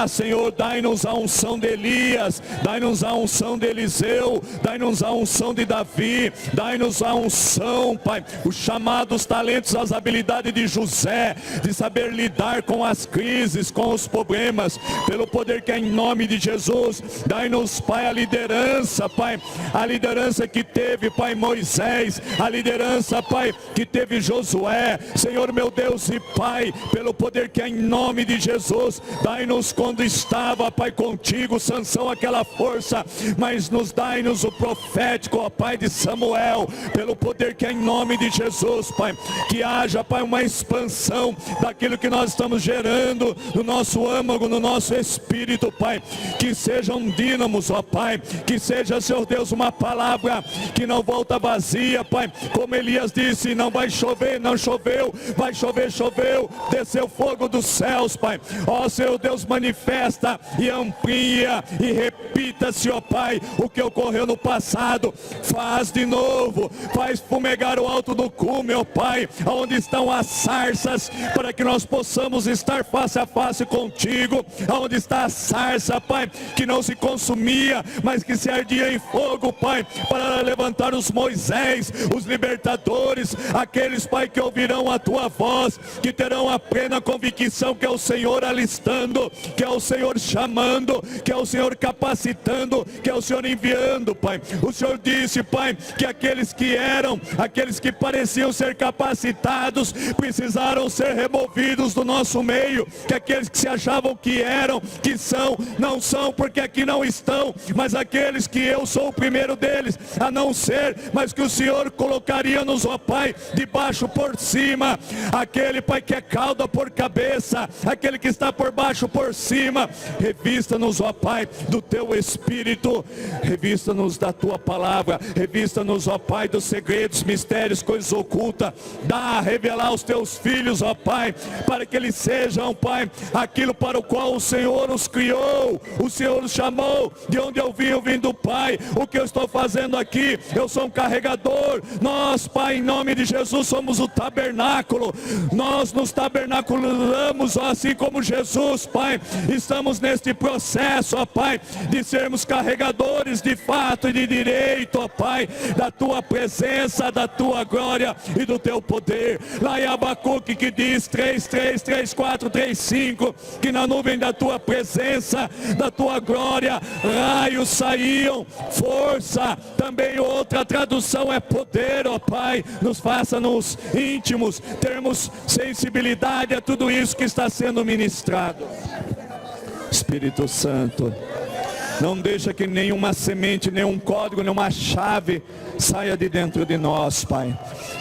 Senhor, dai-nos a unção de Elias, dai-nos a unção de Eliseu, dai-nos a unção de Davi, dai-nos a unção, Pai, os chamados talentos, as habilidades de José, de saber lidar com as crises, com os problemas, pelo poder que é em nome de Jesus. Dai-nos, Pai, a liderança, Pai, a liderança que teve, Pai, Moisés, a liderança, Pai, que teve Josué, Senhor meu Deus e Pai, pelo poder que é em nome de Jesus. Dai-nos quando estava, Pai, contigo, Sansão, aquela força, mas dai-nos o profético, ó Pai, de Samuel, pelo poder que é em nome de Jesus, Pai, que haja, Pai, uma expansão daquilo que nós estamos gerando no nosso âmago, no nosso espírito, Pai, que sejam dínamos, ó Pai, que seja, Senhor Deus, uma palavra que não volta vazia, Pai, como Elias disse, não vai chover, não choveu, vai chover, choveu, desceu fogo dos céus, Pai. Ó Senhor Deus, manifesta e amplia e repita-se, ó Pai, o que ocorreu no passado, faz de novo, faz fumegar o alto do cume, ó Pai, onde estão as sarças, para que nós possamos estar face a face contigo, onde está a sarça, Pai, que não se consumia, mas que se ardia em fogo, Pai, para levantar os Moisés, os libertadores, aqueles, Pai, que ouvirão a tua voz, que terão a plena convicção que é o Senhor alistando, que é o Senhor chamando, que é o Senhor capacitando, que é o Senhor enviando, Pai. O Senhor disse, Pai, que aqueles que pareciam ser capacitados, precisaram ser removidos do nosso meio, que aqueles que se achavam que eram, que são, não são, porque aqui não estão, mas aqueles que eu sou o primeiro deles, a não ser, mas que o Senhor colocaria-nos, ó Pai, de baixo por cima, aquele, Pai, que é cauda por cabeça, aquele que está por baixo por cima. Revista-nos, ó Pai, do teu Espírito, revista-nos da tua palavra, revista-nos, ó Pai, dos segredos, mistérios, coisas ocultas. Dá a revelar aos teus filhos, ó Pai, para que eles sejam, Pai, aquilo para o qual o Senhor os criou, o Senhor os chamou. De onde eu vim do Pai, o que eu estou fazendo aqui, eu sou um carregador. Nós, Pai, em nome de Jesus, somos o tabernáculo, nós nos tabernaculamos, ó, assim como Jesus, Pai, estamos neste processo, ó Pai, de sermos carregadores de fato e de direito, ó Pai, da tua presença, da tua glória e do teu poder. Lá em Abacuque, que diz 3:4, 3:5, que na nuvem da tua presença, da tua glória, raios saíam, força. Também outra tradução é poder, ó Pai, nos faça-nos íntimos, termos sensibilidade a tudo isso que está sendo ministrado. Espírito Santo, não deixa que nenhuma semente, nenhum código, nenhuma chave saia de dentro de nós, Pai.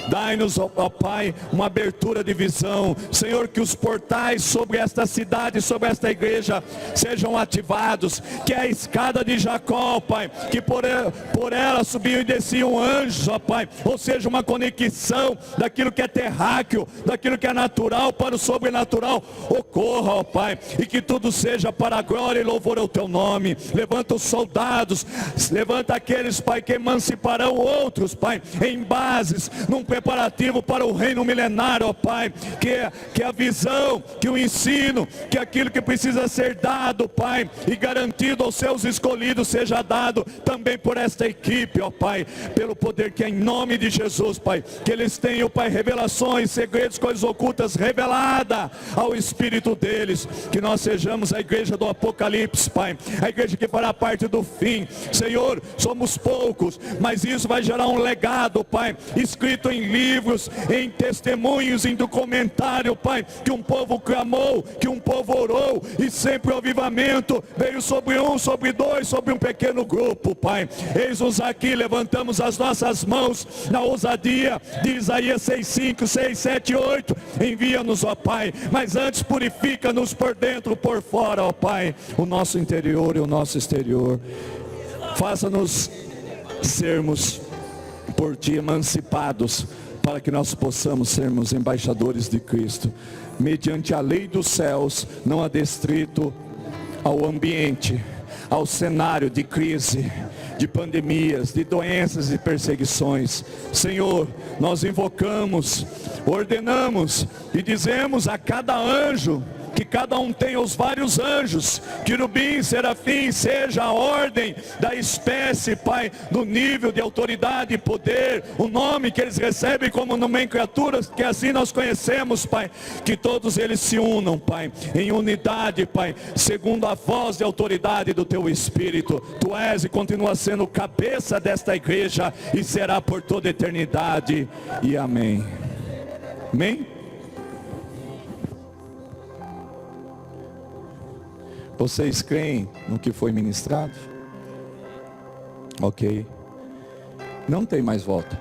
Dai-nos, ó Pai, uma abertura de visão. Senhor, que os portais sobre esta cidade, sobre esta igreja, sejam ativados. Que a escada de Jacó, Pai, que por ela subiam e desciam anjos, ó Pai. Ou seja, uma conexão daquilo que é terráqueo, daquilo que é natural para o sobrenatural, ocorra, ó Pai. E que tudo seja para a glória e louvor ao teu nome. Levanta os soldados, levanta aqueles, Pai, que emanciparão outros, Pai, em bases, num preparativo para o reino milenário, ó Pai, que a visão, que o ensino, que aquilo que precisa ser dado, Pai, e garantido aos seus escolhidos, seja dado também por esta equipe, ó Pai, pelo poder que é em nome de Jesus, Pai, que eles tenham, Pai, revelações, segredos, coisas ocultas, revelada ao Espírito deles, que nós sejamos a igreja do Apocalipse, Pai, a igreja que fará parte do fim. Senhor, somos poucos, mas isso vai gerar um legado, Pai, escrito em livros, em testemunhos, em documentário, Pai, que um povo clamou, que um povo orou, e sempre o avivamento veio sobre um, sobre dois, sobre um pequeno grupo, Pai. Eis-nos aqui, levantamos as nossas mãos na ousadia de Isaías 6:5, 6, 7, 8, envia-nos, ó Pai, mas antes purifica-nos por dentro, por fora, ó Pai, o nosso interior e o nosso exterior. Faça-nos sermos por ti emancipados, para que nós possamos sermos embaixadores de Cristo. Mediante a lei dos céus, não adestrito ao ambiente, ao cenário de crise, de pandemias, de doenças e perseguições. Senhor, nós invocamos, ordenamos e dizemos a cada anjo, que cada um tenha os vários anjos, querubim, serafim, seja a ordem da espécie, Pai, no nível de autoridade e poder, o nome que eles recebem como nomenclaturas, que assim nós conhecemos, Pai, que todos eles se unam, Pai, em unidade, Pai, segundo a voz de autoridade do Teu Espírito. Tu és e continua sendo cabeça desta igreja e será por toda a eternidade, e amém. Amém? Vocês creem no que foi ministrado? Ok. Não tem mais volta.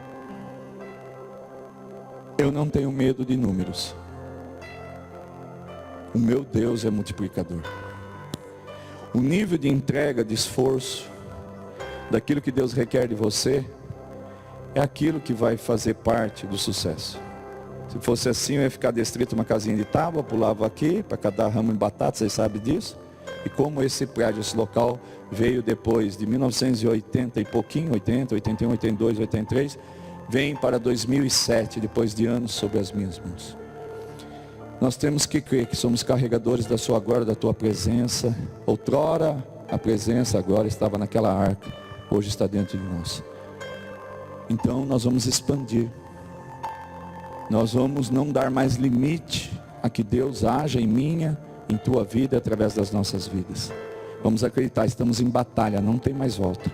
Eu não tenho medo de números. O meu Deus é multiplicador. O nível de entrega, de esforço, daquilo que Deus requer de você, é aquilo que vai fazer parte do sucesso. Se fosse assim, eu ia ficar distrito uma casinha de tábua, pulava aqui, para cada ramo de batata, vocês sabem disso? E como esse prédio, esse local veio depois de 1980 e pouquinho, 80, 81, 82, 83, vem para 2007, depois de anos sobre as minhas mãos. Nós temos que crer que somos carregadores da sua glória, da tua presença. Outrora a presença agora estava naquela arca, hoje está dentro de nós. Então nós vamos expandir. Nós vamos não dar mais limite a que Deus haja em minha, em tua vida, através das nossas vidas. Vamos acreditar, estamos em batalha, não tem mais volta.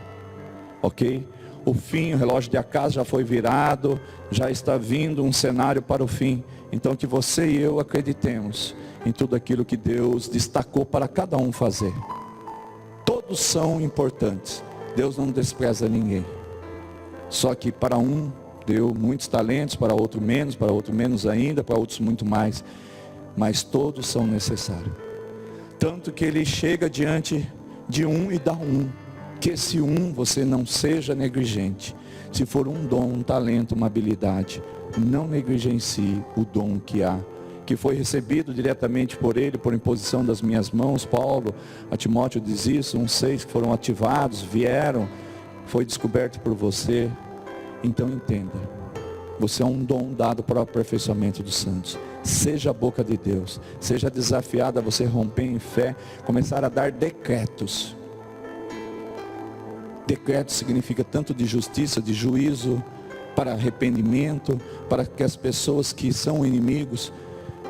Ok? O fim, o relógio de acaso já foi virado, já está vindo um cenário para o fim. Então que você e eu acreditemos em tudo aquilo que Deus destacou para cada um fazer. Todos são importantes. Deus não despreza ninguém. Só que para um deu muitos talentos, para outro menos ainda, para outros muito mais. Mas todos são necessários. Tanto que ele chega diante de um e dá um. Que esse um você não seja negligente. Se for um dom, um talento, uma habilidade, não negligencie o dom que há, que foi recebido diretamente por ele, por imposição das minhas mãos. Paulo, a Timóteo diz isso, uns 6 que foram ativados, vieram, foi descoberto por você. Então entenda, você é um dom dado para o aperfeiçoamento dos santos. Seja a boca de Deus, seja desafiado a você romper em fé, começar a dar decretos. Decreto significa tanto de justiça, de juízo, para arrependimento, para que as pessoas que são inimigos,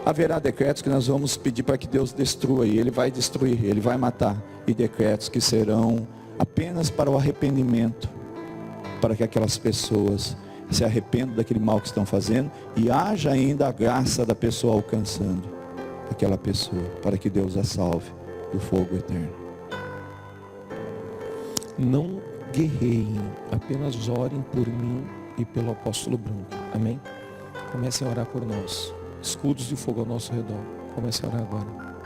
haverá decretos que nós vamos pedir para que Deus destrua, e Ele vai destruir, Ele vai matar, e decretos que serão apenas para o arrependimento, para que aquelas pessoas se arrependam daquele mal que estão fazendo, e haja ainda a graça da pessoa alcançando aquela pessoa, para que Deus a salve do fogo eterno. Não guerreiem, apenas orem por mim e pelo apóstolo Bruno. Amém? Comecem a orar por nós. Escudos de fogo ao nosso redor. Comecem a orar agora.